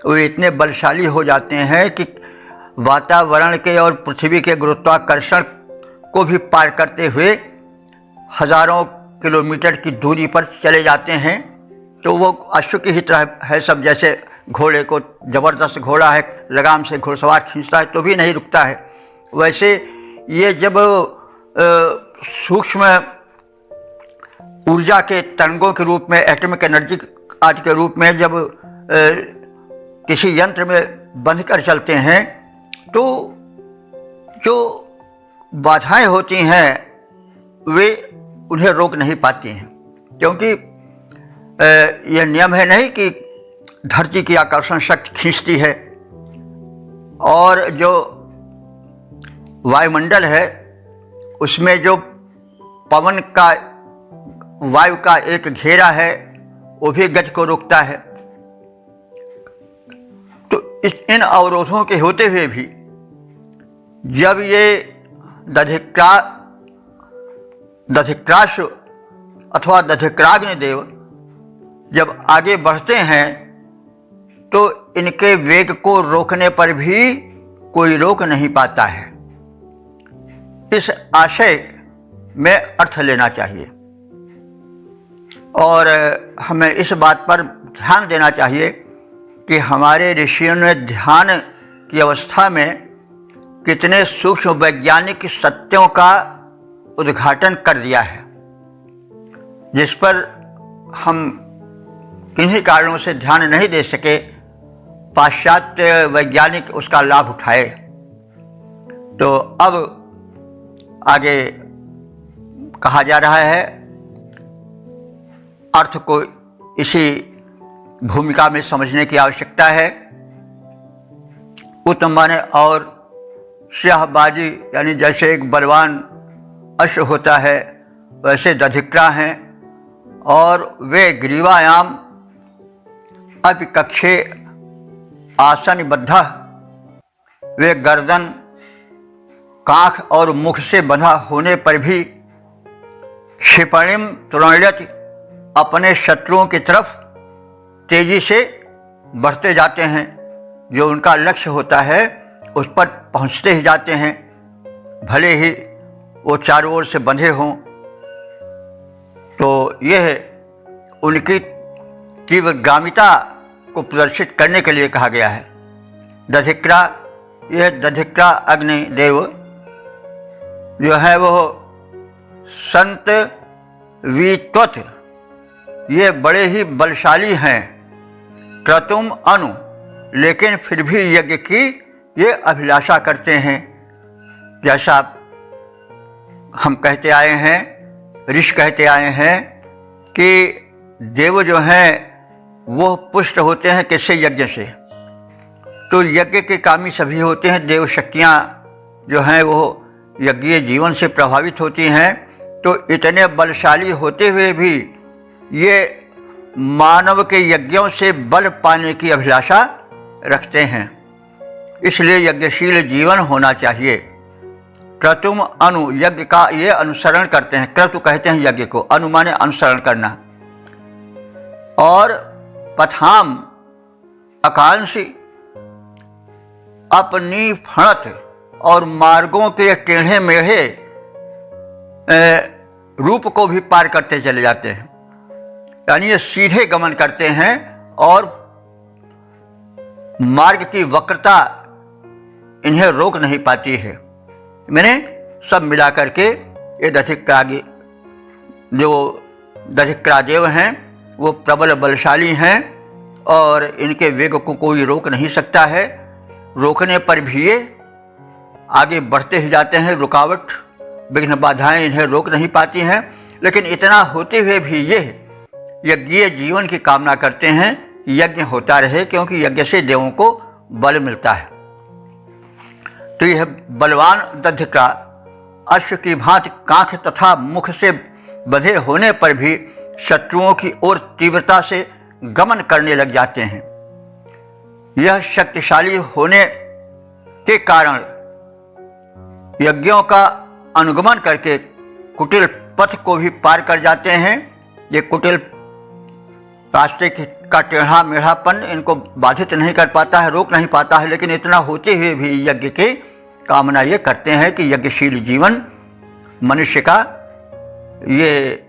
वो इतने बलशाली हो जाते हैं कि वातावरण के और पृथ्वी के गुरुत्वाकर्षण को भी पार करते हुए हजारों किलोमीटर की दूरी पर चले जाते हैं। तो वो अश्व की ही तरह है सब। जैसे घोड़े को, ज़बरदस्त घोड़ा है, लगाम से घुड़सवार खींचता है तो भी नहीं रुकता है, वैसे ये जब सूक्ष्म ऊर्जा के तरंगों के रूप में, एटॉमिक एनर्जी आदि के रूप में जब किसी यंत्र में बंध कर चलते हैं, तो जो बाधाएं होती हैं वे उन्हें रोक नहीं पाती हैं। क्योंकि यह नियम है नहीं कि धरती की आकर्षण शक्ति खींचती है, और जो वायुमंडल है उसमें जो पवन का, वायु का एक घेरा है, वो भी गति को रोकता है। इन अवरोधों के होते हुए भी जब ये दधिक्रास अथवा दधिक्राग्नि देव जब आगे बढ़ते हैं तो इनके वेग को रोकने पर भी कोई रोक नहीं पाता है। इस आशय में अर्थ लेना चाहिए और हमें इस बात पर ध्यान देना चाहिए कि हमारे ऋषियों ने ध्यान की अवस्था में कितने सूक्ष्म वैज्ञानिक सत्यों का उद्घाटन कर दिया है, जिस पर हम किन्हीं कारणों से ध्यान नहीं दे सके। पाश्चात्य वैज्ञानिक उसका लाभ उठाए। तो अब आगे कहा जा रहा है, अर्थ को इसी भूमिका में समझने की आवश्यकता है। उत्तमन और स्याहबाजी यानी जैसे एक बलवान अश्व होता है वैसे दधिक्रा हैं और वे ग्रीवायाम अपिकक्षे आसनबद्ध, वे गर्दन काख और मुख से बंधा होने पर भी क्षिपणिम तुरण्यति, अपने शत्रुओं की तरफ तेजी से बढ़ते जाते हैं। जो उनका लक्ष्य होता है उस पर पहुंचते ही जाते हैं, भले ही वो चारों ओर से बंधे हों। तो यह उनकी तीव्रगामिता को प्रदर्शित करने के लिए कहा गया है। दधिक्रा, यह दधिक्रा अग्नि देव जो है वो संत वित्वत, ये बड़े ही बलशाली हैं। क्रतुम अनु, लेकिन फिर भी यज्ञ की ये अभिलाषा करते हैं। जैसा हम कहते आए हैं, ऋषि कहते आए हैं कि देव जो हैं वो पुष्ट होते हैं किससे? यज्ञ से। तो यज्ञ के कामी सभी होते हैं। देव शक्तियाँ जो हैं वो यज्ञीय जीवन से प्रभावित होती हैं। तो इतने बलशाली होते हुए भी ये मानव के यज्ञों से बल पाने की अभिलाषा रखते हैं। इसलिए यज्ञशील जीवन होना चाहिए। क्रतुम अनु, यज्ञ का ये अनुसरण करते हैं। क्रतु कहते हैं यज्ञ को, अनु माने अनुसरण करना। और पथाम आकांक्षी, अपनी फणत और मार्गों के टेढ़े मेढ़े रूप को भी पार करते चले जाते हैं। यानी ये सीधे गमन करते हैं और मार्ग की वक्रता इन्हें रोक नहीं पाती है। मैंने सब मिला करके ये दधिक्रा देव हैं वो प्रबल बलशाली हैं और इनके वेग को कोई रोक नहीं सकता है। रोकने पर भी ये आगे बढ़ते ही जाते हैं। रुकावट, विघ्न, बाधाएं इन्हें रोक नहीं पाती हैं। लेकिन इतना होते हुए भी ये यज्ञीय जीवन की कामना करते हैं कि यज्ञ होता रहे, क्योंकि यज्ञ से देवों को बल मिलता है। तो यह बलवान दधिक्रा अश्व की भांति कांख तथा मुख से बंधे होने पर भी शत्रुओं की ओर तीव्रता से गमन करने लग जाते हैं। यह शक्तिशाली होने के कारण यज्ञों का अनुगमन करके कुटिल पथ को भी पार कर जाते हैं। ये कुटिल रास्ते का टेढ़ा मेढ़ापन इनको बाधित नहीं कर पाता है, रोक नहीं पाता है। लेकिन इतना होते हुए भी यज्ञ की कामना ये करते हैं कि यज्ञशील जीवन मनुष्य का ये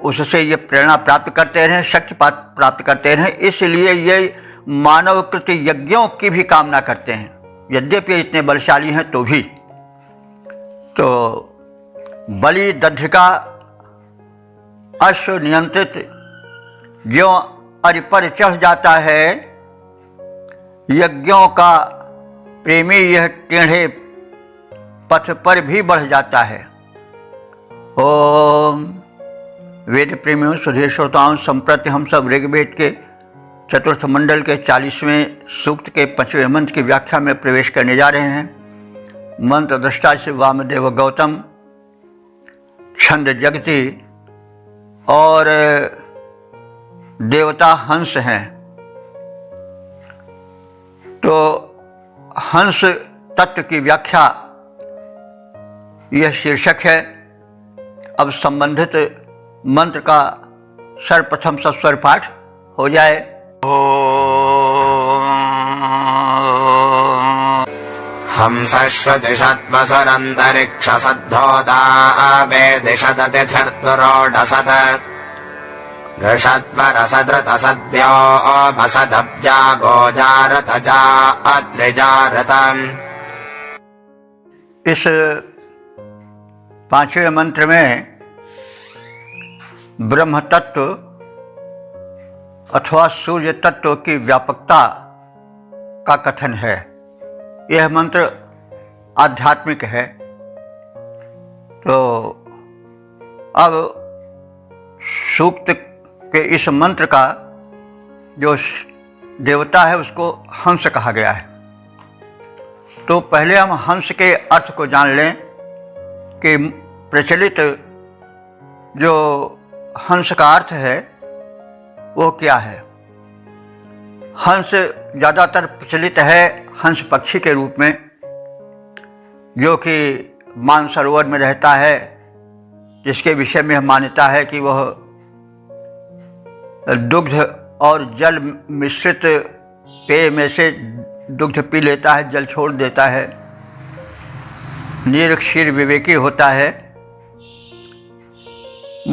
उससे ये प्रेरणा प्राप्त करते रहें, शक्ति प्राप्त करते रहें। इसलिए ये मानवकृत यज्ञों की भी कामना करते हैं, यद्यपि इतने बलशाली हैं तो भी। तो बलि दधिका अश्व नियंत्रित ज्यों अरि पर चढ़ जाता है, यज्ञों का प्रेमी यह टेढ़े पथ पर भी बढ़ जाता है। ओम वेद प्रेमियों, सुधीर श्रोताओं, संप्रति हम सब ऋग्वेद के चतुर्थ मंडल के 40वें सूक्त के 5वें मंत्र की व्याख्या में प्रवेश करने जा रहे हैं। मंत्र दृष्टा से वामदेव गौतम, छंद जगति और देवता हंस हैं। तो हंस तत्व की व्याख्या यह शीर्षक है। अब संबंधित मंत्र का सर्वप्रथम सस्वर पाठ हो जाए। हंसश्रुतिषद्वसुरन्तरिक्षसद्धोदावेदिषदतिथिर्तुरोडसत् ऋषद्वरसदृतसद्भ्यो भसदब्जा गोजारतजा अत्रिजारतम्। इस पांचवें मंत्र में ब्रह्म तत्व अथवा सूर्य तत्व की व्यापकता का कथन है। यह मंत्र आध्यात्मिक है। तो अब सूक्त के इस मंत्र का जो देवता है उसको हंस कहा गया है। तो पहले हम हंस के अर्थ को जान लें कि प्रचलित जो हंस का अर्थ है वो क्या है। हंस ज़्यादातर प्रचलित है हंस पक्षी के रूप में, जो कि मानसरोवर में रहता है, जिसके विषय में मान्यता है कि वह दुग्ध और जल मिश्रित पेय में से दुग्ध पी लेता है, जल छोड़ देता है, नीर क्षीर विवेकी होता है।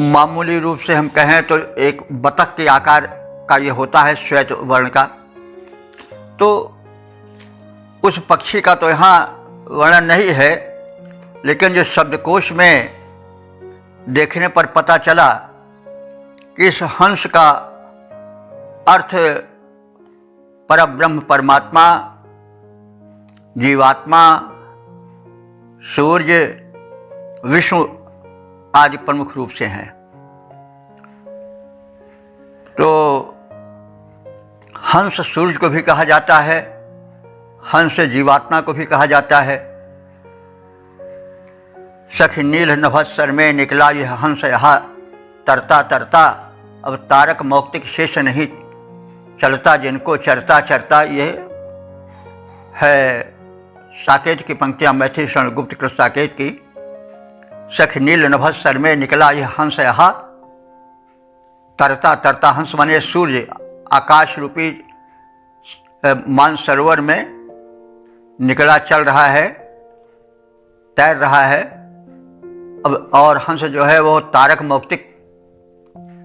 मामूली रूप से हम कहें तो एक बतख के आकार का ये होता है, श्वेत वर्ण का। तो उस पक्षी का तो यहाँ वर्णन नहीं है, लेकिन जो शब्दकोश में देखने पर पता चला कि इस हंस का अर्थ परब्रह्म परमात्मा, जीवात्मा, सूर्य, विष्णु आदि प्रमुख रूप से हैं। तो हंस सूर्य को भी कहा जाता है, हंस जीवात्मा को भी कहा जाता है। सखी नील नभस्सर में निकला यह हंस यहाँ तरता तरता, अब तारक मौक्तिक शेष नहीं चलता, जिनको चरता चरता। यह है साकेत की पंक्तियां, मैथिली शरण गुप्त कृत साकेत की। सखी नील नभस्सर में निकला यह हंस यहाँ तरता तरता। हंस माने सूर्य आकाश रूपी मानसरोवर में निकला, चल रहा है, तैर रहा है। अब और हंस जो है वो तारक मौक्तिक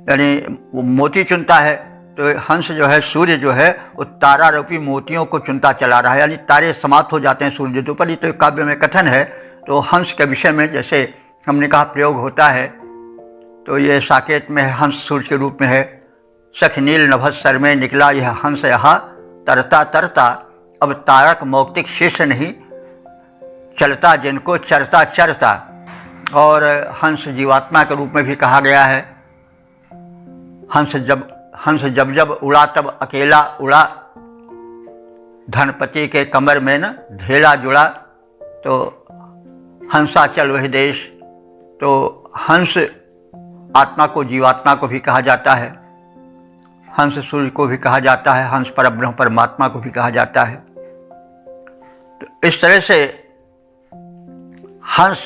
यानी मोती चुनता है। तो हंस जो है, सूर्य जो है, वो तारा रूपी मोतियों को चुनता चला रहा है, यानी तारे समाप्त हो जाते हैं सूर्य के ऊपर। ये तो काव्य में कथन है। तो हंस के विषय में जैसे हमने कहा प्रयोग होता है, तो ये साकेत में हंस सूर्य के रूप में है। सख नील नभस्सर में निकला यह हंस यहाँ तरता तरता, अब तारक मौक्तिक शेष नहीं चलता, जिनको चरता चरता। और हंस जीवात्मा के रूप में भी कहा गया है। हंस जब जब उड़ा तब अकेला उड़ा, धनपति के कमर में न ढेला जुड़ा। तो हंसा चल वही देश। तो हंस आत्मा को, जीवात्मा को भी कहा जाता है, हंस सूर्य को भी कहा जाता है, हंस परब्रह्म परमात्मा को भी कहा जाता है। तो इस तरह से हंस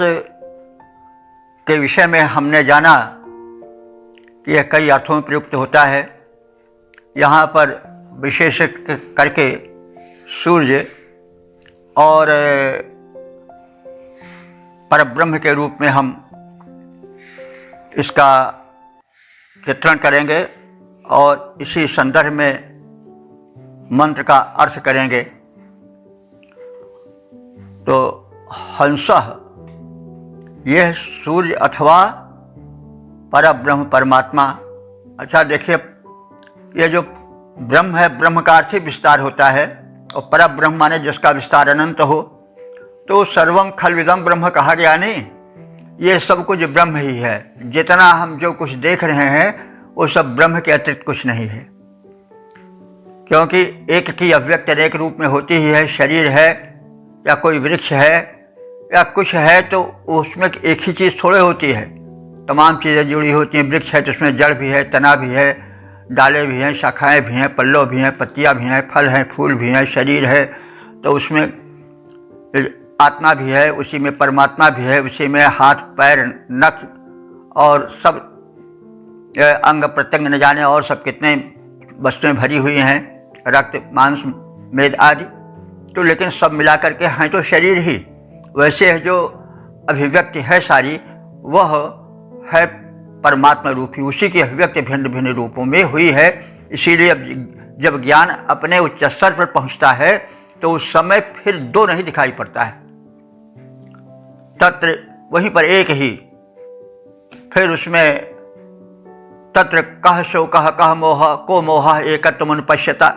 के विषय में हमने जाना कि यह कई अर्थों में प्रयुक्त होता है। यहाँ पर विशेष करके सूर्य और परब्रह्म के रूप में हम इसका चित्रण करेंगे और इसी संदर्भ में मंत्र का अर्थ करेंगे। तो हंसः, यह सूर्य अथवा परब्रह्म परमात्मा। अच्छा देखिए, यह जो ब्रह्म है, ब्रह्म का अर्थ ही विस्तार होता है, और परब्रह्म माने जिसका विस्तार अनंत हो। तो सर्वं खल्विदं ब्रह्म कहा गया नहीं, ये सब कुछ ब्रह्म ही है। जितना हम जो कुछ देख रहे हैं वो सब ब्रह्म के अतिरिक्त कुछ नहीं है, क्योंकि एक की अव्यक्त अनेक रूप में होती ही है। शरीर है या कोई वृक्ष है या कुछ है, तो उसमें एक ही चीज़ थोड़े होती है, तमाम चीज़ें जुड़ी होती हैं। वृक्ष है तो उसमें जड़ भी है, तना भी है, डालें भी हैं, शाखाएं भी हैं, पल्लव भी हैं, पत्तियां भी हैं, फल हैं, फूल भी हैं, शरीर है, तो उसमें आत्मा भी है, उसी में परमात्मा भी है, उसी में हाथ पैर नख और सब अंग प्रत्यंग न जाने और सब कितने वस्तुएं भरी हुई हैं, रक्त मांस मेद आदि। तो लेकिन सब मिला करके हैं तो शरीर ही। वैसे है जो अभिव्यक्ति है सारी, वह है परमात्मा रूपी, उसी की अभिव्यक्ति भिन्न भिन्न रूपों में हुई है। इसीलिए जब ज्ञान अपने उच्च स्तर पर पहुंचता है तो उस समय फिर दो नहीं दिखाई पड़ता है, तत्र वहीं पर एक ही। फिर उसमें तत्र कह शोकः कह मोह को मोह एकत्वमनुपश्यता।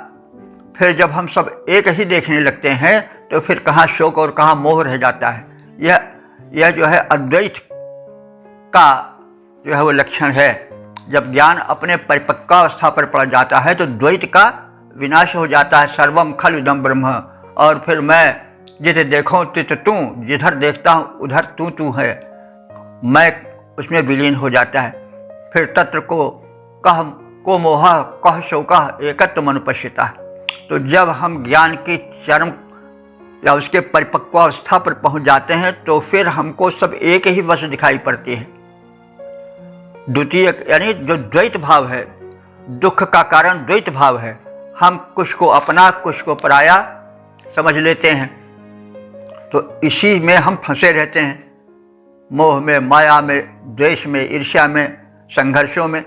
फिर जब हम सब एक ही देखने लगते हैं तो फिर कहाँ शोक और कहाँ मोह रह जाता है। यह जो है अद्वैत का जो है वो लक्षण है। जब ज्ञान अपने परिपक्वावस्था पर पड़ जाता है तो द्वैत का विनाश हो जाता है। सर्वम खल इदम ब्रह्म। और फिर मैं जिसे देखूं तित तू, जिधर देखता हूँ उधर तू तू है, मैं उसमें विलीन हो जाता है। फिर तत्र को मोह कह शोकः एकत्व अनुपश्यता। तो जब हम ज्ञान की चरम या उसके परिपक्वावस्था पर पहुंच जाते हैं तो फिर हमको सब एक ही वस्तु दिखाई पड़ती है। द्वितीय यानी जो द्वैत भाव है, दुख का कारण द्वैत भाव है। हम कुछ को अपना कुछ को पराया समझ लेते हैं, तो इसी में हम फंसे रहते हैं, मोह में, माया में, द्वेष में, ईर्ष्या में, संघर्षों में।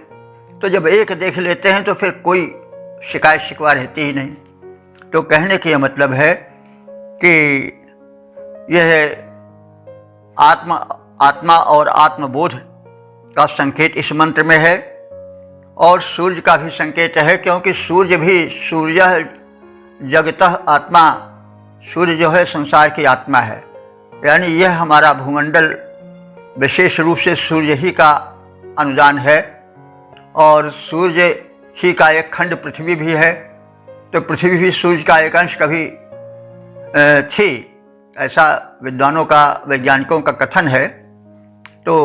तो जब एक देख लेते हैं तो फिर कोई शिकायत शिकवा रहती ही नहीं। तो कहने का यह मतलब है कि यह आत्मा और आत्मबोध का संकेत इस मंत्र में है। और सूर्य का भी संकेत है, क्योंकि सूर्य भी सूर्य जगतः आत्मा, सूर्य जो है संसार की आत्मा है। यानी यह हमारा भूमंडल विशेष रूप से सूर्य ही का अनुदान है और सूर्य ही का एक खंड पृथ्वी भी है। तो पृथ्वी भी सूर्य का एक अंश कभी थी, ऐसा विद्वानों का, वैज्ञानिकों का कथन है। तो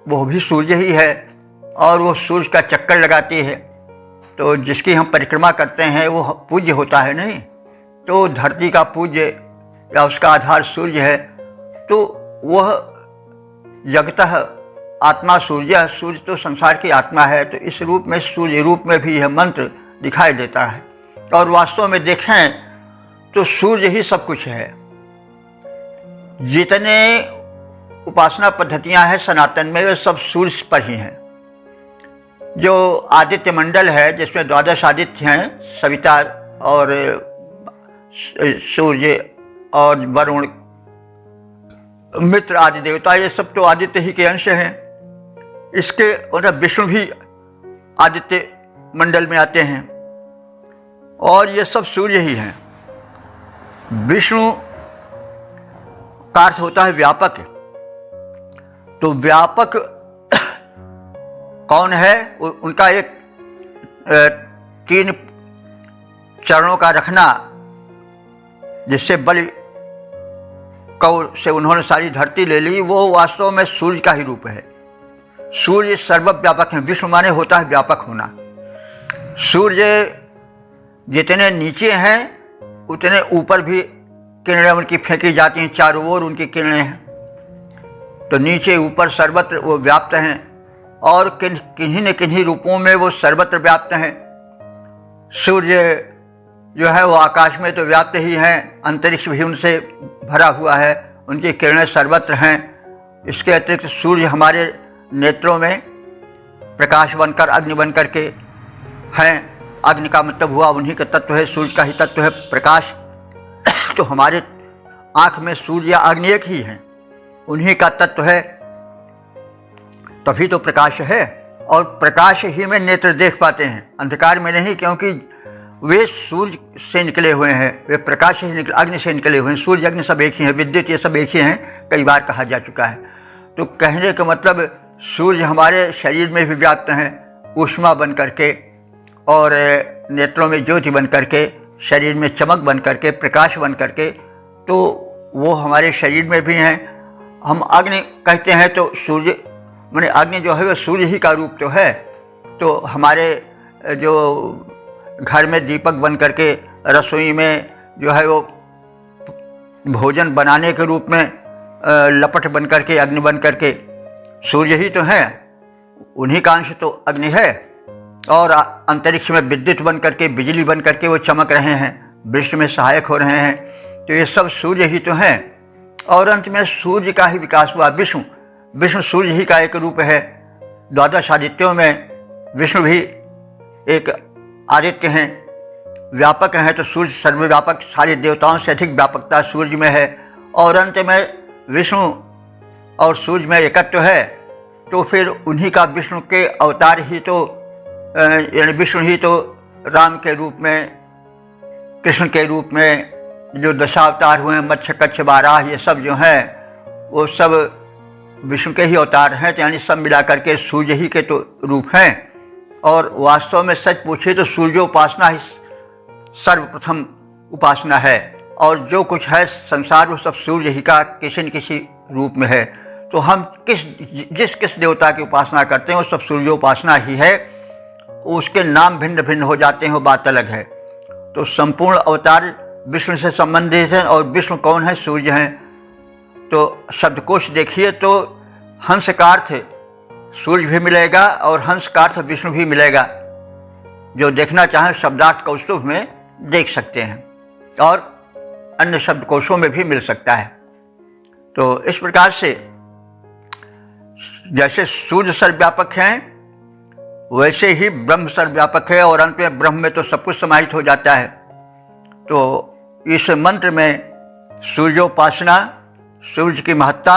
वो भी सूर्य ही है और वो सूर्य का चक्कर लगाती है, तो जिसकी हम परिक्रमा करते हैं वो पूज्य होता है नहीं। तो धरती का पूज्य या उसका आधार सूर्य है, तो वह जगतः आत्मा सूर्य, सूर्य तो संसार की आत्मा है। तो इस रूप में, सूर्य रूप में भी यह मंत्र दिखाई देता है। और वास्तव में देखें तो सूर्य ही सब कुछ है। जितने उपासना पद्धतियां हैं सनातन में, वे सब सूर्य पर ही हैं। जो आदित्य मंडल है जिसमें 12 आदित्य हैं, सविता और सूर्य और वरुण, मित्र आदि देवता, ये सब तो आदित्य ही के अंश हैं। इसके मतलब विष्णु भी आदित्य मंडल में आते हैं और ये सब सूर्य ही हैं। विष्णु का अर्थ होता है व्यापक। तो व्यापक कौन है? उनका एक 3 चरणों का रखना, जिससे बलि कौर से उन्होंने सारी धरती ले ली, वो वास्तव में सूर्य का ही रूप है। सूर्य सर्वव्यापक है। विश्व माने होता है व्यापक होना। सूर्य जितने नीचे हैं उतने ऊपर भी किरणें उनकी फेंकी जाती हैं, चारों ओर उनकी किरणें हैं। तो नीचे ऊपर सर्वत्र वो व्याप्त हैं और किन्हीं न किन्हीं रूपों में वो सर्वत्र व्याप्त हैं। सूर्य जो है वो आकाश में तो व्याप्त ही हैं, अंतरिक्ष भी उनसे भरा हुआ है, उनकी किरणें सर्वत्र हैं। इसके अतिरिक्त सूर्य हमारे नेत्रों में प्रकाश बनकर, अग्नि बनकर के हैं। अग्नि का मतलब हुआ उन्हीं का तत्व है, सूर्य का ही तत्व है प्रकाश। तो हमारे आँख में सूर्य या अग्नि एक ही हैं, उन्हीं का तत्व है, तभी तो प्रकाश है। और प्रकाश ही में नेत्र देख पाते हैं, अंधकार में नहीं, क्योंकि वे सूर्य से निकले हुए हैं, वे प्रकाश से निकले, अग्नि से निकले हुए हैं। सूर्य अग्नि सब एक ही हैं, विद्युत ये सब एक ही हैं, कई बार कहा जा चुका है। तो कहने का मतलब सूर्य हमारे शरीर में भी व्याप्त हैं, ऊष्मा बन करके और नेत्रों में ज्योति बन करके, शरीर में चमक बन करके, प्रकाश बन करके, तो वो हमारे शरीर में भी हैं। हम अग्नि कहते हैं तो सूर्य माने अग्नि जो है वह सूर्य ही का रूप तो है। तो हमारे जो घर में दीपक बन करके रसोई में जो है वो भोजन बनाने के रूप में लपट बन करके, अग्नि बन करके, सूर्य ही तो है, उन्हीं का अंश तो अग्नि है। और अंतरिक्ष में विद्युत बन करके, बिजली बन करके वो चमक रहे हैं, विश्व में सहायक हो रहे हैं, तो ये सब सूर्य ही तो हैं। और अंत में सूर्य का ही विकास हुआ। विष्णु सूर्य ही का एक रूप है। द्वादश आदित्यों में विष्णु भी एक आदित्य हैं, व्यापक हैं, तो सूर्य सर्वव्यापक, सारे देवताओं से अधिक व्यापकता सूर्य में है। और अंत में विष्णु और सूर्य में एकत्व है, तो फिर उन्हीं का विष्णु के अवतार ही तो, यानी विष्णु ही तो राम के रूप में, कृष्ण के रूप में जो दशावतार हुए, मत्स्य कच्छ बाराह, ये सब जो हैं वो सब विष्णु के ही अवतार हैं। तो यानी सब मिला करके सूर्य ही के तो रूप हैं। और वास्तव में सच पूछे तो सूर्योपासना ही सर्वप्रथम उपासना है, और जो कुछ है संसार वो सब सूर्य ही का किसी न किसी रूप में है। तो हम जिस देवता की उपासना करते हैं वो सब सूर्योपासना ही है। उसके नाम भिन्न भिन्न हो जाते हैं, वो बात अलग है। तो संपूर्ण अवतार विष्णु से संबंधित हैं। और विष्णु कौन है? सूर्य हैं। तो शब्दकोश देखिए तो हंस का अर्थ सूर्य भी मिलेगा और हंस का अर्थ विष्णु भी मिलेगा। जो देखना चाहें शब्दार्थ कौस्तुभ में देख सकते हैं, और अन्य शब्दकोशों में भी मिल सकता है। तो इस प्रकार से जैसे सूर्य सर्वव्यापक हैं, वैसे ही ब्रह्म सर्वव्यापक है, और अंत में ब्रह्म में तो सब कुछ समाहित हो जाता है। तो इस मंत्र में सूर्योपासना, सूर्य की महत्ता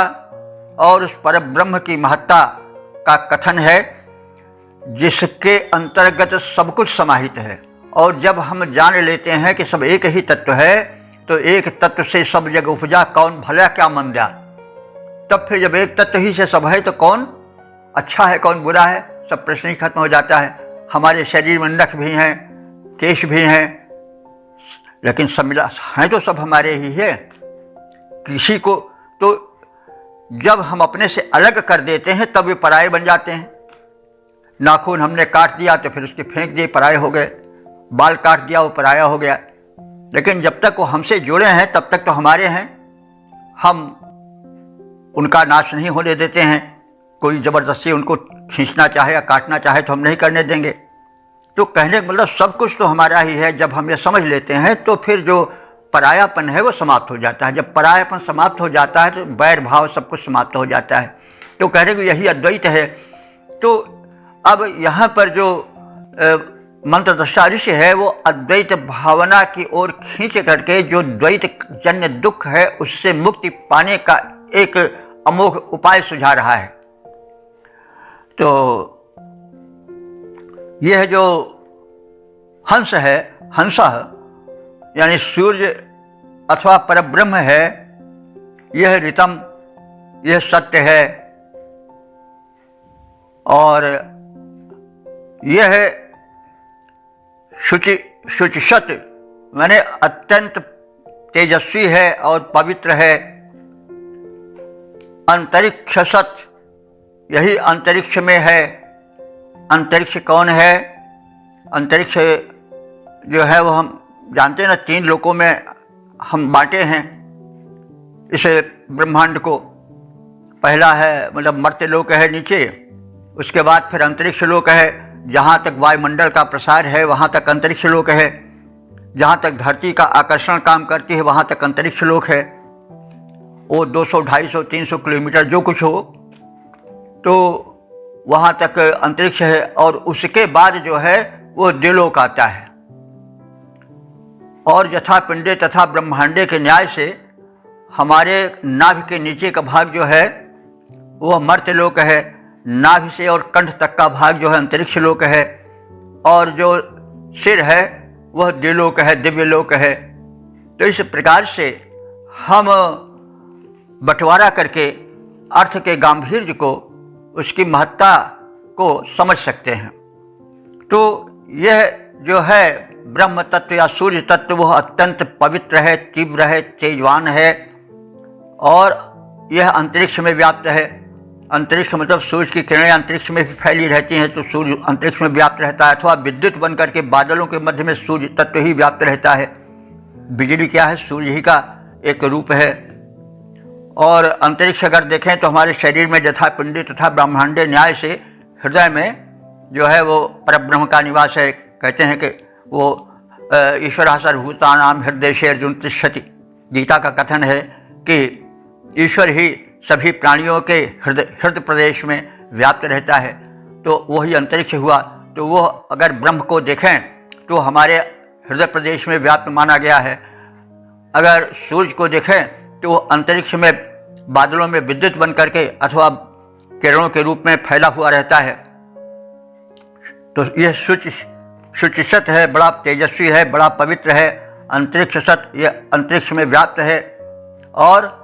और उस पर ब्रह्म की महत्ता का कथन है, जिसके अंतर्गत सब कुछ समाहित है। और जब हम जान लेते हैं कि सब एक ही तत्व है, तो एक तत्व से सब जग उपजा, कौन भला क्या मंदा। तब फिर जब एक तत्व ही से सब है, तो कौन अच्छा है कौन बुरा है, सब प्रश्न ही खत्म हो जाता है। हमारे शरीर में नख भी हैं, केश भी हैं, लेकिन सब मिला हैं तो सब हमारे ही है। किसी को तो जब हम अपने से अलग कर देते हैं तब वे पराये बन जाते हैं। नाखून हमने काट दिया तो फिर उसके फेंक दिए, पराये हो गए। बाल काट दिया, वो पराया हो गया। लेकिन जब तक वो हमसे जुड़े हैं तब तक तो हमारे हैं। हम उनका नाश नहीं होने देते हैं। कोई ज़बरदस्ती उनको खींचना चाहे या काटना चाहे तो हम नहीं करने देंगे। तो कहने का मतलब सब कुछ तो हमारा ही है। जब हम ये समझ लेते हैं तो फिर जो परायापन है वो समाप्त हो जाता है। जब परायापन समाप्त हो जाता है तो वैर भाव सब कुछ समाप्त हो जाता है। तो कह रहे कि यही अद्वैत है। तो अब यहाँ पर जो मंत्र दृष्टा ऋषि है वो अद्वैत भावना की ओर खींच करके जो द्वैत जन्य दुख है उससे मुक्ति पाने का एक अमोघ उपाय सुझा रहा है। तो यह जो हंस है, हंस यानी सूर्य अथवा परब्रह्म है, यह ऋतम, यह सत्य है। और यह शुचिशत माने अत्यंत तेजस्वी है और पवित्र है। अंतरिक्ष सत, यही अंतरिक्ष में है। अंतरिक्ष कौन है? अंतरिक्ष जो है वो हम जानते हैं ना, 3 लोकों में हम बांटे हैं इस ब्रह्मांड को। पहला है मतलब मर्त्य लोक है नीचे, उसके बाद फिर अंतरिक्ष लोक है। जहाँ तक वायुमंडल का प्रसार है वहाँ तक अंतरिक्ष लोक है। जहाँ तक धरती का आकर्षण काम करती है वहाँ तक अंतरिक्ष लोक है। वो 200, 250, 300 किलोमीटर जो कुछ हो तो वहाँ तक अंतरिक्ष है। और उसके बाद जो है वो द्युलोक आता है। और यथा पिंडे तथा ब्रह्मांडे के न्याय से हमारे नाभि के नीचे का भाग जो है वह मर्त्य लोक है। नाभि से और कंठ तक का भाग जो है अंतरिक्ष लोक है। और जो सिर है वह द्युलोक है, दिव्य लोक है। तो इस प्रकार से हम बंटवारा करके अर्थ के गांभीर्य को, उसकी महत्ता को समझ सकते हैं। तो यह जो है ब्रह्म तत्व या सूर्य तत्व वह अत्यंत पवित्र है, तीव्र है, तेजवान है और यह अंतरिक्ष में व्याप्त है। अंतरिक्ष मतलब सूर्य की किरणें अंतरिक्ष में भी फैली रहती हैं, तो सूर्य अंतरिक्ष में व्याप्त रहता है। अथवा विद्युत बन करके बादलों के मध्य में सूर्य तत्व ही व्याप्त रहता है। बिजली क्या है? सूर्य ही का एक रूप है। और अंतरिक्ष अगर देखें तो हमारे शरीर में यथा पिंडी तथा ब्रह्मांडे न्याय से हृदय में जो है वो परब्रह्म का निवास है। कहते हैं कि वो ईश्वर सर्वभूतानां हृदय अर्जुन तिष्ठति। गीता का कथन है कि ईश्वर ही सभी प्राणियों के हृदय प्रदेश में व्याप्त रहता है, तो वही अंतरिक्ष हुआ। तो वो अगर ब्रह्म को देखें तो हमारे हृदय प्रदेश में व्याप्त माना गया है। अगर सूर्य को देखें तो अंतरिक्ष में बादलों में विद्युत बन करके अथवा किरणों के रूप में फैला हुआ रहता है। तो यह शुचि सत है, बड़ा तेजस्वी है, बड़ा पवित्र है। अंतरिक्ष सत यह अंतरिक्ष में व्याप्त है। और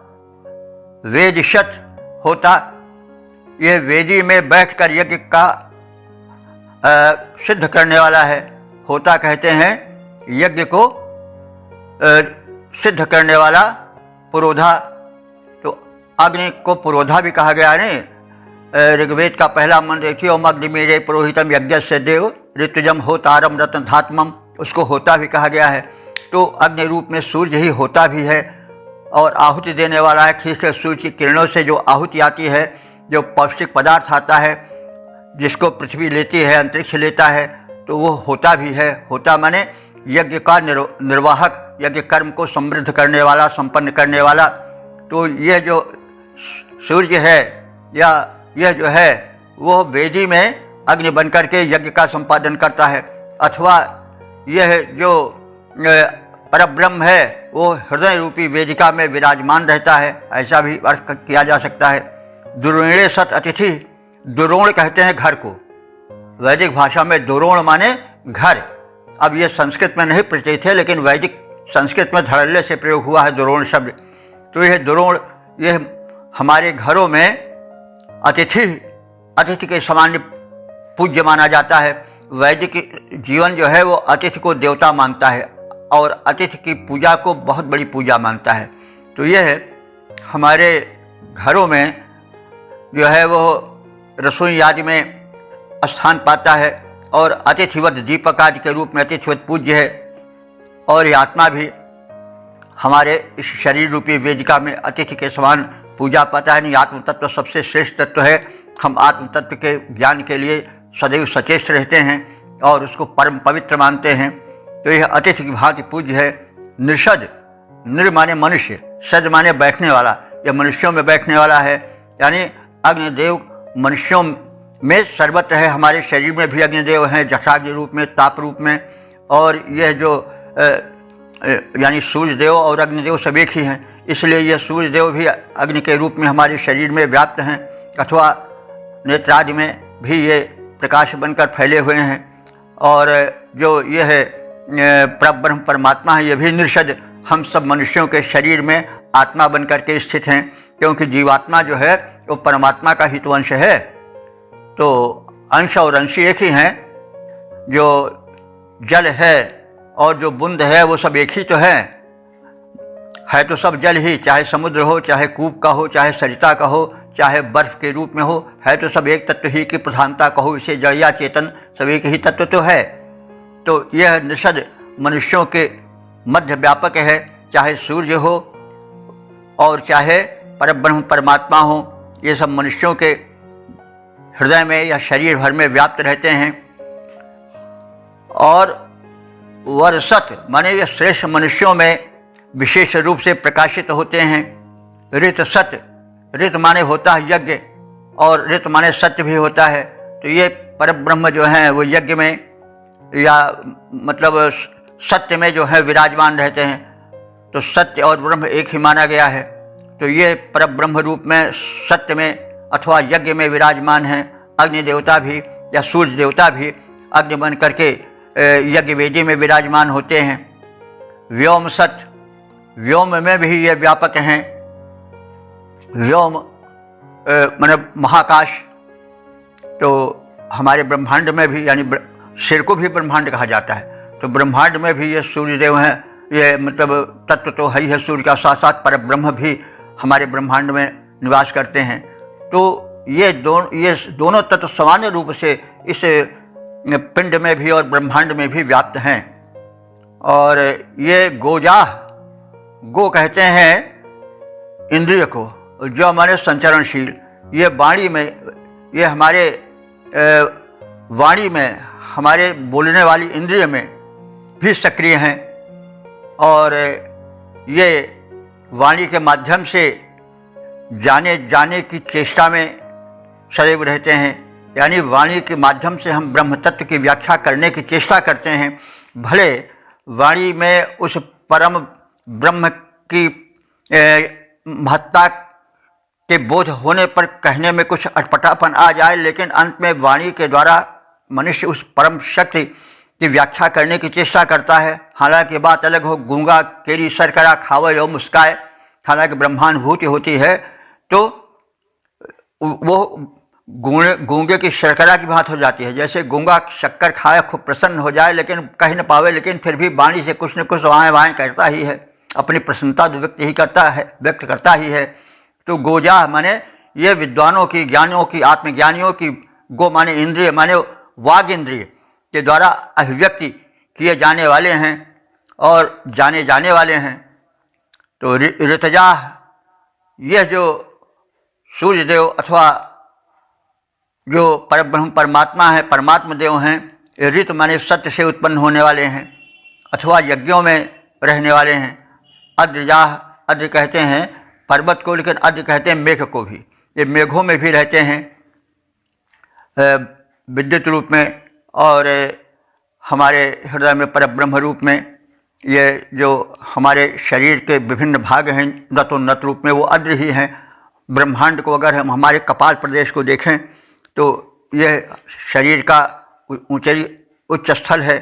वेदिशत होता, यह वेदी में बैठकर यज्ञ का सिद्ध करने वाला है। होता कहते हैं यज्ञ को सिद्ध करने वाला पुरोधा। तो अग्नि को पुरोधा भी कहा गया है। ऋग्वेद का पहला मंत्र देखिए, ओम अग्निमीरे पुरोहितम यज्ञ से देव ऋतुजम होतारम रत्न धात्मम, उसको होता भी कहा गया है। तो अग्नि रूप में सूर्य ही होता भी है और आहुति देने वाला है। ठीक है, सूर्य की किरणों से जो आहुति आती है, जो पौष्टिक पदार्थ आता है, जिसको पृथ्वी लेती है, अंतरिक्ष लेता है, तो वो होता भी है। होता माने यज्ञ का निर्वाहक, यज्ञ कर्म को समृद्ध करने वाला, संपन्न करने वाला। तो यह जो सूर्य है या यह जो है वो वेदी में अग्नि बनकर के यज्ञ का संपादन करता है। अथवा यह जो परब्रह्म है वो हृदय रूपी वेदिका में विराजमान रहता है, ऐसा भी अर्थ किया जा सकता है। दुरोणे सत अतिथि, दुरोण कहते हैं घर को। वैदिक भाषा में दुरोण माने घर। अब ये संस्कृत में नहीं प्रचलित है, लेकिन वैदिक संस्कृत में धड़ल्ले से प्रयोग हुआ है दुरोण शब्द। तो यह दुरोण, यह हमारे घरों में अतिथि के समान पूज्य माना जाता है। वैदिक जीवन जो है वो अतिथि को देवता मानता है और अतिथि की पूजा को बहुत बड़ी पूजा मानता है। तो यह हमारे घरों में जो है वो रसोई आदि में स्थान पाता है और अतिथिवत दीपक आदि के रूप में अतिथिवत पूज्य है। और ये आत्मा भी हमारे इस शरीर रूपी वेदिका में अतिथि के समान पूजा पाता है। नहीं, आत्म तत्व सबसे श्रेष्ठ तत्व है। हम आत्म तत्व के ज्ञान के लिए सदैव सचेष्ट रहते हैं और उसको परम पवित्र मानते हैं। तो यह अतिथि की भांति पूज्य है। निषद, निर माने मनुष्य, सद माने बैठने वाला, यह मनुष्यों में बैठने वाला है। यानी अग्निदेव मनुष्यों में सर्वत्र है। हमारे शरीर में भी अग्निदेव हैं, जठाग्नि रूप में, ताप रूप में। और यह जो यानी सूर्यदेव और अग्निदेव सब एक ही हैं, इसलिए यह सूर्यदेव भी अग्नि के रूप में हमारे शरीर में व्याप्त हैं। अथवा नेत्रादि में भी ये प्रकाश बनकर फैले हुए हैं। और जो यह है परब्रह्म परमात्मा है, ये भी निषद हम सब मनुष्यों के शरीर में आत्मा बनकर के स्थित हैं, क्योंकि जीवात्मा जो है वो परमात्मा का ही तो अंश है। तो अंश और अंशी एक ही हैं। जो जल है और जो बूंद है वो सब एक ही तो है तो सब जल ही, चाहे समुद्र हो, चाहे कूप का हो, चाहे सरिता का हो, चाहे बर्फ के रूप में हो, है तो सब एक तत्व ही की प्रधानता कहो। इसे जड़ या चेतन सब एक ही तत्व तो है। तो यह निषद मनुष्यों के मध्य व्यापक है, चाहे सूर्य हो और चाहे परब्रह्म परमात्मा हो। ये सब मनुष्यों के हृदय में या शरीर भर में व्याप्त रहते हैं। और वर्षत माने ये श्रेष्ठ मनुष्यों में विशेष रूप से प्रकाशित होते हैं। ऋत सत, ऋत माने होता है यज्ञ और ऋत माने सत्य भी होता है। तो ये परब्रह्म जो हैं वो यज्ञ में या मतलब सत्य में जो है विराजमान रहते हैं। तो सत्य और ब्रह्म एक ही माना गया है। तो ये परब्रह्म रूप में सत्य में अथवा यज्ञ में विराजमान हैं। अग्नि देवता भी या सूर्य देवता भी अग्नि बन करके यज्ञ वेदी में विराजमान होते हैं। व्योम सत, व्योम में भी ये व्यापक हैं। व्योम माने महाकाश। तो हमारे ब्रह्मांड में भी, यानी सिर को भी ब्रह्मांड कहा जाता है, तो ब्रह्मांड में भी ये सूर्यदेव हैं। ये मतलब तत्व तो है ही है सूर्य का, साथ साथ पर ब्रह्म भी हमारे ब्रह्मांड में निवास करते हैं। तो ये दोनों तत्व सामान्य रूप से इस पिंड में भी और ब्रह्मांड में भी व्याप्त हैं। और ये गोजाह, गो कहते हैं इंद्रिय को, जो हमारे संचरणशील, ये वाणी में, ये हमारे वाणी में, हमारे बोलने वाली इंद्रिय में भी सक्रिय हैं और ये वाणी के माध्यम से जाने की चेष्टा में सदैव रहते हैं। यानी वाणी के माध्यम से हम ब्रह्म तत्व की व्याख्या करने की चेष्टा करते हैं। भले वाणी में उस परम ब्रह्म की महत्ता के बोध होने पर कहने में कुछ अटपटापन आ जाए, लेकिन अंत में वाणी के द्वारा मनुष्य उस परम शक्ति की व्याख्या करने की चेष्टा करता है। हालांकि बात अलग हो, गूंगा केरी सरकरा खावे और मुस्काए, हालांकि ब्रह्मानुभूति होती है तो वो गूंगे की शर्करा की बात हो जाती है। जैसे गूंगा शक्कर खाए खूब प्रसन्न हो जाए लेकिन कह न पावे, लेकिन फिर भी वाणी से कुछ न कुछ वाएँ वाएँ करता ही है, अपनी प्रसन्नता व्यक्त करता ही है। तो गोजा माने ये विद्वानों की, ज्ञानियों की, आत्मज्ञानियों की, गो माने इंद्रिय, माने वाग इंद्रिय के द्वारा अभिव्यक्ति किए जाने वाले हैं और जाने जाने वाले हैं। तो ऋतजा, यह जो सूर्यदेव अथवा जो परब्रह्म परमात्मा है, परमात्मा देव हैं, ऋत माने सत्य से उत्पन्न होने वाले हैं अथवा यज्ञों में रहने वाले हैं। अद्रजाह, अद्र कहते हैं पर्वत को, लेकिन अद्र कहते हैं मेघ को भी। ये मेघों में भी रहते हैं विद्युत रूप में और हमारे हृदय में परब्रह्म रूप में। ये जो हमारे शरीर के विभिन्न भाग हैं नतोन्नत रूप में, वो अद्र ही हैं। ब्रह्मांड को अगर हम हमारे कपाल प्रदेश को देखें तो यह शरीर का उच्च स्थल है,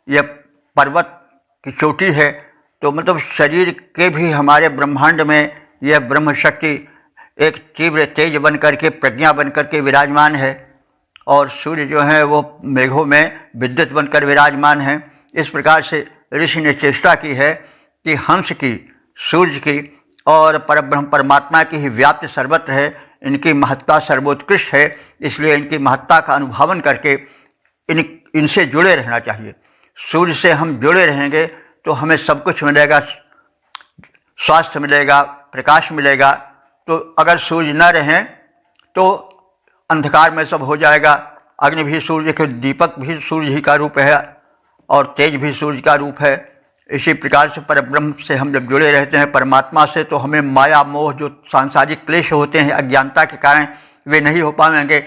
यह पर्वत की चोटी है। तो मतलब शरीर के भी हमारे ब्रह्मांड में यह ब्रह्म शक्ति एक तीव्र तेज बन करके, प्रज्ञा बन करके विराजमान है और सूर्य जो है वो मेघों में विद्युत बनकर विराजमान है। इस प्रकार से ऋषि ने चेष्टा की है कि हंस की, सूर्य की और परब्रह्म परमात्मा की ही व्याप्ति सर्वत्र है, इनकी महत्ता सर्वोत्कृष्ट है, इसलिए इनकी महत्ता का अनुभावन करके इनसे जुड़े रहना चाहिए। सूर्य से हम जुड़े रहेंगे तो हमें सब कुछ मिलेगा, स्वास्थ्य मिलेगा, प्रकाश मिलेगा। तो अगर सूर्य न रहें तो अंधकार में सब हो जाएगा। अग्नि भी सूर्य के, दीपक भी सूर्य ही का रूप है और तेज भी सूर्य का रूप है। इसी प्रकार से परब्रह्म से हम जब जुड़े रहते हैं परमात्मा से, तो हमें माया मोह जो सांसारिक क्लेश होते हैं अज्ञानता के कारण, वे नहीं हो पाएंगे,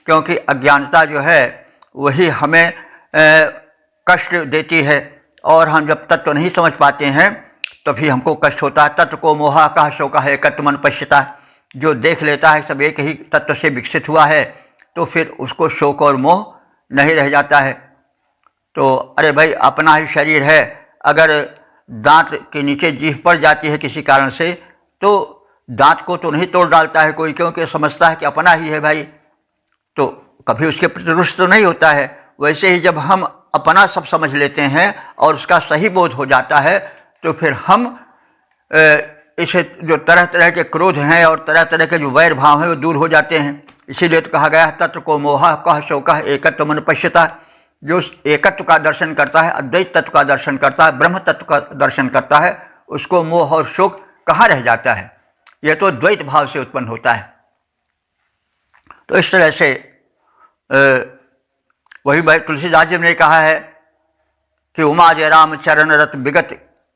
क्योंकि अज्ञानता जो है वही हमें कष्ट देती है और हम जब तत्व नहीं समझ पाते हैं तभी हमको कष्ट होता है। तत्व को मोहा कहा शोका है एकत्व मन पश्यता, जो देख लेता है सब एक ही तत्व से विकसित हुआ है तो फिर उसको शोक और मोह नहीं रह जाता है। तो अरे भाई अपना ही शरीर है, अगर दांत के नीचे जीभ पड़ जाती है किसी कारण से तो दांत को तो नहीं तोड़ डालता है कोई, क्योंकि समझता है कि अपना ही है भाई, तो कभी उसके प्रति रुष्ट तो नहीं होता है। वैसे ही जब हम अपना सब समझ लेते हैं और उसका सही बोध हो जाता है तो फिर हम इसे जो तरह तरह के क्रोध हैं और तरह तरह के जो वैर भाव हैं वो दूर हो जाते हैं। इसीलिए तो कहा गया है तत्व को मोहा कह शोका एकत्व मन पश्यता, जो एकत्व का दर्शन करता है, अद्वैत तत्व का दर्शन करता है, ब्रह्म तत्व का दर्शन करता है, उसको मोह और शोक कहाँ रह जाता है। यह तो द्वैत भाव से उत्पन्न होता है। तो इस तरह से वही भाई तुलसीदास जी ने कहा है कि उमा जय राम चरण रत विगत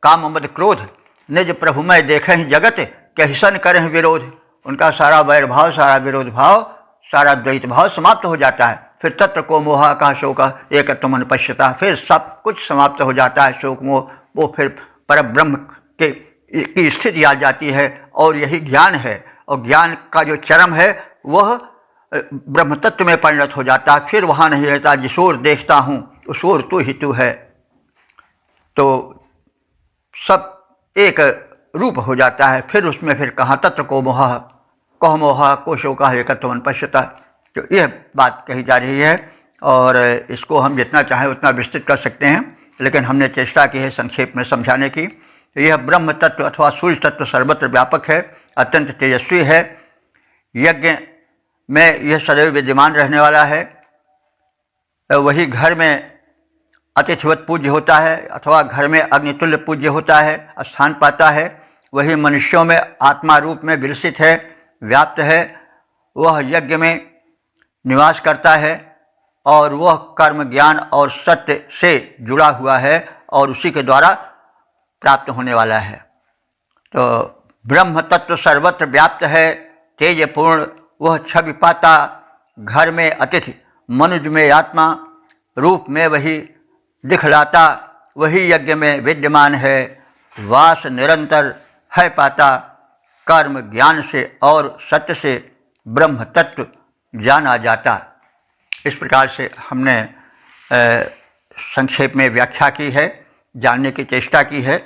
काम मद क्रोध निज प्रभु में देखें जगत कैसन करें विरोध। उनका सारा वैर भाव, सारा विरोध भाव, सारा द्वैत भाव समाप्त हो जाता है। फिर तत्व को मोहा का शोक एकत्व मन पश्यता, फिर सब कुछ समाप्त हो जाता है, शोक मोह, वो फिर परब्रह्म की स्थिति आ जाती है और यही ज्ञान है। और ज्ञान का जो चरम है वह ब्रह्म तत्व में परिणत हो जाता है। फिर वहाँ नहीं रहता जिस ओर देखता हूँ उस ओर तू ही तू है, तो सब एक रूप हो जाता है। फिर उसमें फिर कहाँ तत्व को मोहा कह मोहा को शोका एकत्व मन पश्यता, तो यह बात कही जा रही है और इसको हम जितना चाहें उतना विस्तृत कर सकते हैं, लेकिन हमने चेष्टा की है संक्षेप में समझाने की। तो यह ब्रह्म तत्व अथवा सूर्य तत्व सर्वत्र व्यापक है, अत्यंत तेजस्वी है। यज्ञ में यह सदैव विद्यमान रहने वाला है। वही घर में अतिथिवत पूज्य होता है अथवा घर में अग्नितुल्य पूज्य होता है, स्थान पाता है। वही मनुष्यों में आत्मा रूप में विलसित है, व्याप्त है। वह यज्ञ में निवास करता है और वह कर्म ज्ञान और सत्य से जुड़ा हुआ है और उसी के द्वारा प्राप्त होने वाला है। तो ब्रह्म तत्व सर्वत्र व्याप्त है, तेजपूर्ण। वह छवि पाता, घर में अतिथि, मनुज में आत्मा, रूप में वही दिखलाता, वही यज्ञ में विद्यमान है। वास निरंतर है पाता, कर्म ज्ञान से और सत्य से ब्रह्म तत्व जाना जाता। इस प्रकार से हमने संक्षेप में व्याख्या की है, जानने की चेष्टा की है।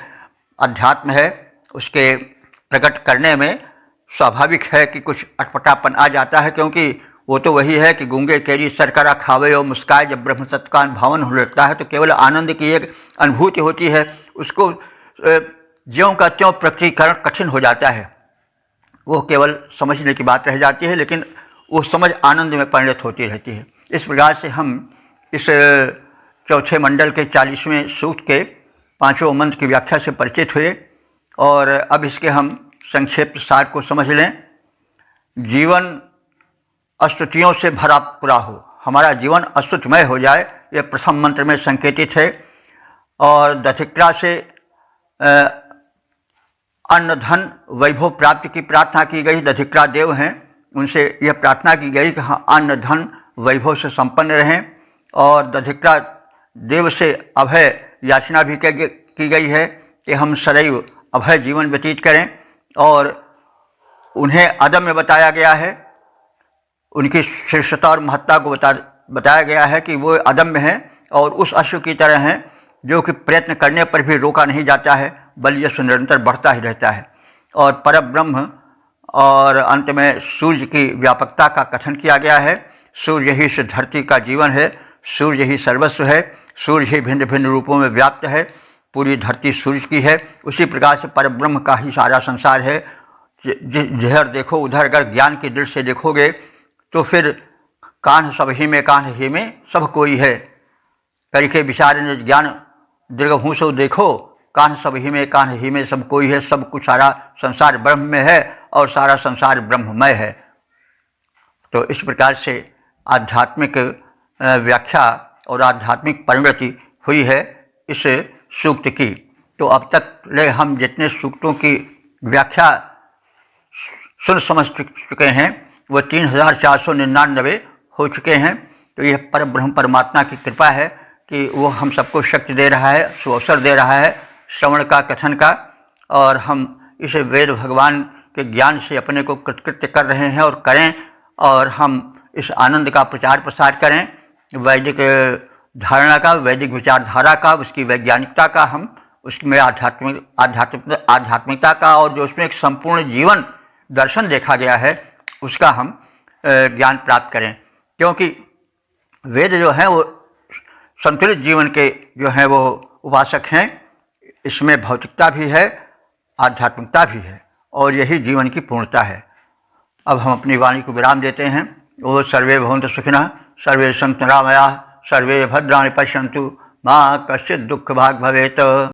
अध्यात्म है, उसके प्रकट करने में स्वाभाविक है कि कुछ अटपटापन आ जाता है, क्योंकि वो तो वही है कि गूंगे केरी सरकरा खावे और मुस्काए। जब ब्रह्म तत्व का भावन हो लगता है तो केवल आनंद की एक अनुभूति होती है, उसको ज्यों का त्यों प्रकटीकरण कठिन हो जाता है। वो केवल समझने की बात रह जाती है, लेकिन वो समझ आनंद में परिणत होती रहती है। इस प्रकार से हम इस चौथे मंडल के 40वें सूक्त के 5वें मंत्र की व्याख्या से परिचित हुए और अब इसके हम संक्षिप्त सार को समझ लें। जीवन स्तुतियों से भरा पूरा हो, हमारा जीवन स्तुतिमय हो जाए, यह प्रथम मंत्र में संकेतित है। और दधिक्रा से अन्न धन वैभव प्राप्ति की प्रार्थना की गई। दधिक्रा देव हैं, उनसे यह प्रार्थना की गई कि हाँ अन्न धन वैभव से संपन्न रहें। और दधिक्रा देव से अभय याचना भी की गई है कि हम सदैव अभय जीवन व्यतीत करें। और उन्हें अदम में बताया गया है, उनकी श्रेष्ठता और महत्ता को बताया गया है कि वो अदम्य हैं और उस अश्व की तरह हैं जो कि प्रयत्न करने पर भी रोका नहीं जाता है, बल्कि यश निरंतर बढ़ता ही रहता है। और परब्रह्म और अंत में सूर्य की व्यापकता का कथन किया गया है। सूर्य ही इस धरती का जीवन है, सूर्य ही सर्वस्व है, सूर्य ही भिन्न भिन्न रूपों में व्याप्त है, पूरी धरती सूर्य की है। उसी प्रकार से परब्रह्म का ही सारा संसार है। जिधर देखो उधर अगर ज्ञान की दृष्टि से देखोगे तो फिर कान्ह सब ही में कान्ह ही में सब कोई है। करके विचार ज्ञान दीर्घभू सो देखो, कान्ह सब ही में कान्ह ही में सब कोई है। सब कुछ सारा संसार ब्रह्म में है और सारा संसार ब्रह्ममय है। तो इस प्रकार से आध्यात्मिक व्याख्या और आध्यात्मिक परिणति हुई है इस सूक्त की। तो अब तक ले हम जितने सूक्तों की व्याख्या सुन समझ चुके हैं वह 3499 हो चुके हैं। तो यह परब्रह्म परमात्मा की कृपा है कि वो हम सबको शक्ति दे रहा है, सुअवसर दे रहा है श्रवण का, कथन का। और हम इस वेद भगवान के ज्ञान से अपने को कृतकृत्य कर रहे हैं और करें, और हम इस आनंद का प्रचार प्रसार करें। वैदिक धारणा का, वैदिक विचारधारा का, उसकी वैज्ञानिकता का, हम उसमें आध्यात्मिकता का और जो उसमें एक संपूर्ण जीवन दर्शन देखा गया है उसका हम ज्ञान प्राप्त करें। क्योंकि वेद जो हैं वो संतुलित जीवन के जो हैं वो उपासक हैं। इसमें भौतिकता भी है, आध्यात्मिकता भी है, और यही जीवन की पूर्णता है। अब हम अपनी वाणी को विराम देते हैं। ओ सर्वे भवन्तु सुखिनः, सर्वे सन्तु निरामयाः, सर्वे भद्राणि पश्यन्तु, मा कश्चित् दुःख भाग् भवेत्।